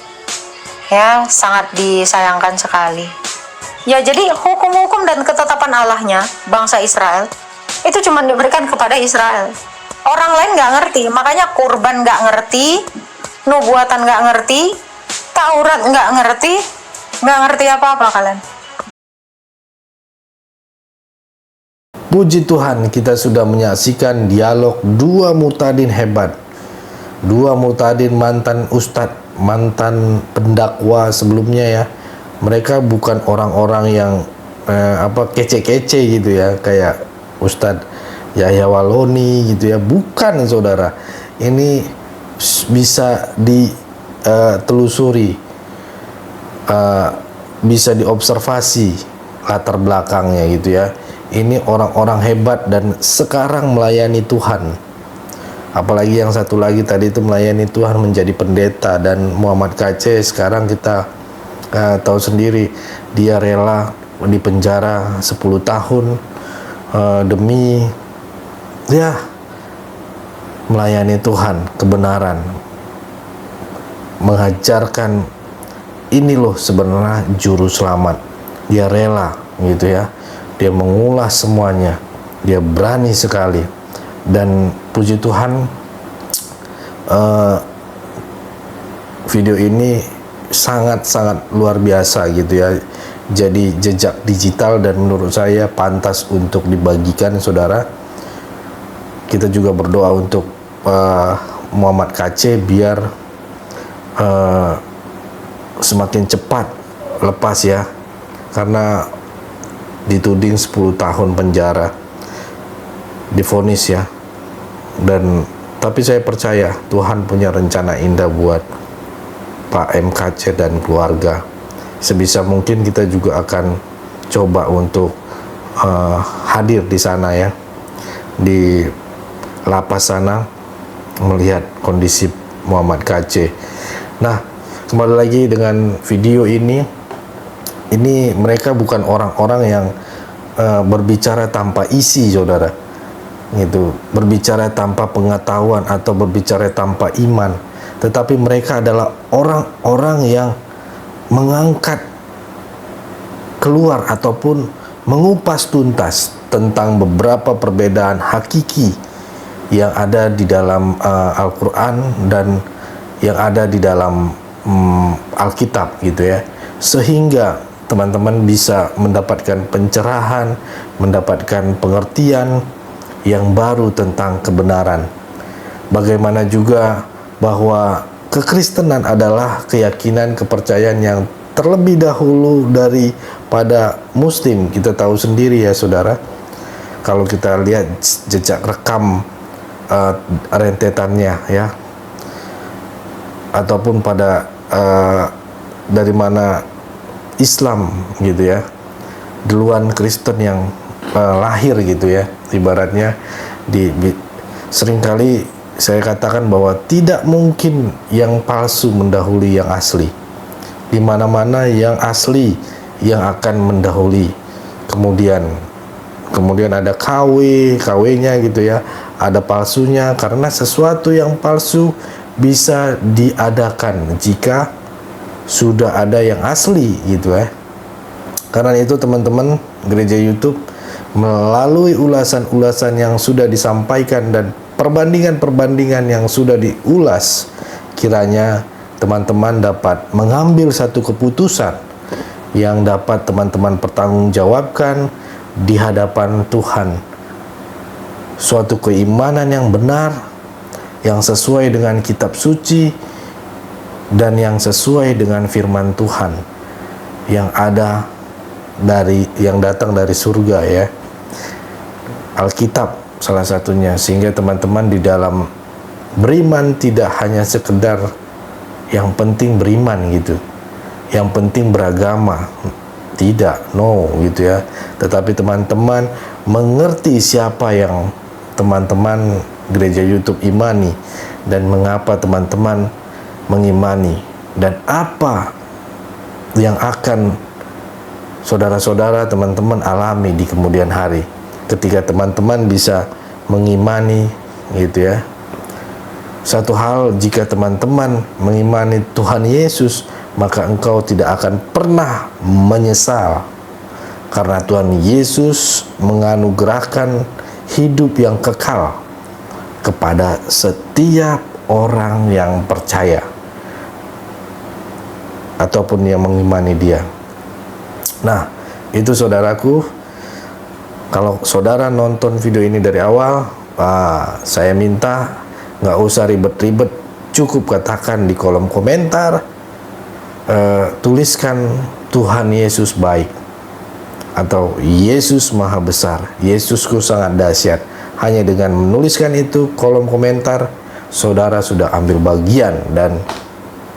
S7: Ya, sangat disayangkan sekali. Ya, jadi hukum-hukum dan ketetapan Allahnya bangsa Israel itu cuma diberikan kepada Israel. Orang lain nggak ngerti, makanya kurban nggak ngerti, nubuatan nggak ngerti, Taurat nggak ngerti apa-apa kalian.
S6: Puji Tuhan, kita sudah menyaksikan dialog dua murtadin hebat. Dua murtadin mantan ustadz, mantan pendakwa sebelumnya ya. Mereka bukan orang-orang yang kece-kece gitu ya, kayak Ustadz Yahya Waloni gitu ya. Bukan saudara. Ini bisa ditelusuri, bisa diobservasi latar belakangnya gitu ya. Ini orang-orang hebat dan sekarang melayani Tuhan. Apalagi yang satu lagi tadi itu melayani Tuhan menjadi pendeta, dan Muhammad KC sekarang kita tahu sendiri dia rela di penjara 10 tahun demi ya melayani Tuhan, kebenaran, mengajarkan ini loh sebenarnya juru selamat. Dia rela gitu ya, dia mengulas semuanya, dia berani sekali. Dan puji Tuhan, video ini sangat-sangat luar biasa gitu ya. Jadi jejak digital dan menurut saya pantas untuk dibagikan saudara. Kita juga berdoa untuk Muhammad KC biar semakin cepat lepas ya, karena dituding 10 tahun penjara, divonis ya. Dan tapi saya percaya Tuhan punya rencana indah buat Pak MKC dan keluarga. Sebisa mungkin kita juga akan coba untuk hadir di sana ya, di lapas sana, melihat kondisi Muhammad KC. Nah, kembali lagi dengan video ini mereka bukan orang-orang yang berbicara tanpa isi saudara, gitu, berbicara tanpa pengetahuan atau berbicara tanpa iman, tetapi mereka adalah orang-orang yang mengangkat keluar ataupun mengupas tuntas tentang beberapa perbedaan hakiki yang ada di dalam Al-Quran dan yang ada di dalam Alkitab gitu ya, sehingga teman-teman bisa mendapatkan pencerahan, mendapatkan pengertian yang baru tentang kebenaran. Bagaimana juga bahwa kekristenan adalah keyakinan, kepercayaan yang terlebih dahulu daripada Muslim. Kita tahu sendiri ya saudara, kalau kita lihat jejak rekam rentetannya ya, ataupun pada dari mana Islam gitu ya, duluan Kristen yang lahir gitu ya, ibaratnya seringkali saya katakan bahwa tidak mungkin yang palsu mendahului yang asli. Di mana-mana yang asli yang akan mendahului. Kemudian ada KW-nya gitu ya, ada palsunya, karena sesuatu yang palsu bisa diadakan jika sudah ada yang asli gitu ya. Karena itu teman-teman Gereja YouTube, melalui ulasan-ulasan yang sudah disampaikan dan perbandingan-perbandingan yang sudah diulas, kiranya teman-teman dapat mengambil satu keputusan yang dapat teman-teman pertanggungjawabkan di hadapan Tuhan. Suatu keimanan yang benar, yang sesuai dengan kitab suci dan yang sesuai dengan firman Tuhan yang ada yang datang dari surga ya, Alkitab salah satunya, sehingga teman-teman di dalam beriman tidak hanya sekedar yang penting beriman gitu, yang penting beragama, Tidak, no gitu ya. Tetapi teman-teman mengerti siapa yang teman-teman gereja YouTube imani dan mengapa teman-teman mengimani dan apa yang akan saudara-saudara teman-teman alami di kemudian hari ketika teman-teman bisa mengimani gitu ya. Satu hal, jika teman-teman mengimani Tuhan Yesus, maka engkau tidak akan pernah menyesal karena Tuhan Yesus menganugerahkan hidup yang kekal kepada setiap orang yang percaya ataupun yang mengimani Dia. Nah, itu saudaraku, kalau saudara nonton video ini dari awal, saya minta nggak usah ribet-ribet, cukup katakan di kolom komentar, tuliskan Tuhan Yesus baik atau Yesus maha besar, Yesusku sangat dahsyat. Hanya dengan menuliskan itu kolom komentar, saudara sudah ambil bagian dan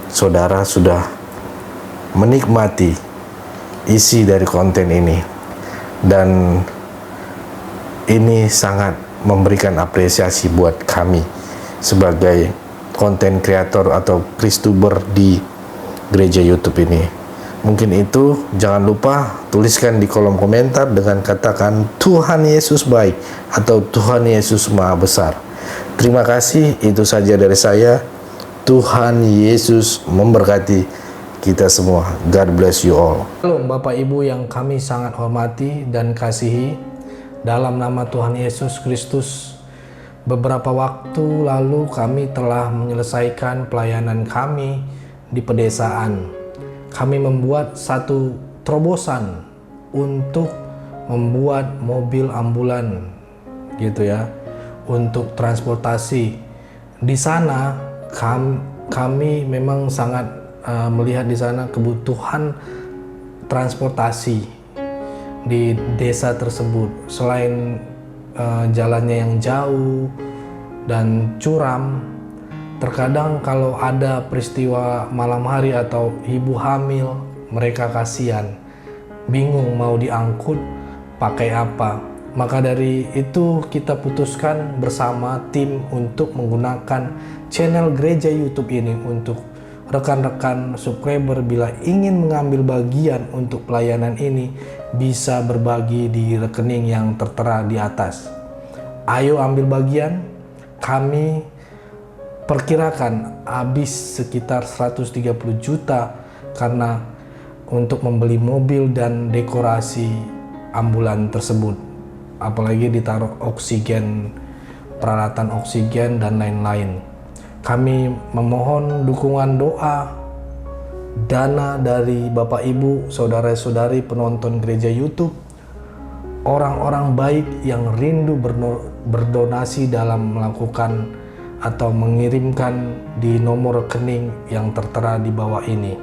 S6: saudara sudah menikmati isi dari konten ini, dan ini sangat memberikan apresiasi buat kami sebagai konten kreator atau Kristuber di gereja YouTube ini. Mungkin itu, jangan lupa tuliskan di kolom komentar dengan katakan Tuhan Yesus baik atau Tuhan Yesus maha besar. Terima kasih, itu saja dari saya. Tuhan Yesus memberkati kita semua. God bless you all. Halo Bapak Ibu yang kami sangat hormati dan kasihi, dalam nama Tuhan Yesus Kristus, beberapa waktu lalu kami telah menyelesaikan pelayanan kami di pedesaan. Kami membuat satu terobosan untuk membuat mobil ambulan gitu ya, untuk transportasi. Di sana kami memang sangat melihat di sana kebutuhan transportasi di desa tersebut. Selain jalannya yang jauh dan curam, terkadang kalau ada peristiwa malam hari atau ibu hamil, mereka kasihan, bingung mau diangkut pakai apa. Maka dari itu kita putuskan bersama tim untuk menggunakan channel gereja YouTube ini untuk rekan-rekan subscriber bila ingin mengambil bagian untuk pelayanan ini bisa berbagi di rekening yang tertera di atas. Ayo ambil bagian. Kami perkirakan habis sekitar 130 juta karena untuk membeli mobil dan dekorasi ambulan tersebut, apalagi ditaruh oksigen, peralatan oksigen dan lain-lain. Kami memohon dukungan doa, dana dari Bapak Ibu, saudara-saudari penonton gereja YouTube, orang-orang baik yang rindu berdonasi dalam melakukan atau mengirimkan di nomor rekening yang tertera di bawah ini.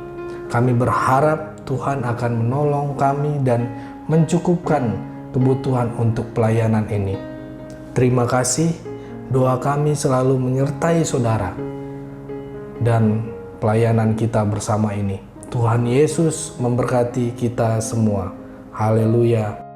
S6: Kami berharap Tuhan akan menolong kami dan mencukupkan kebutuhan untuk pelayanan ini. Terima kasih, doa kami selalu menyertai saudara dan pelayanan kita bersama ini. Tuhan Yesus memberkati kita semua. Haleluya.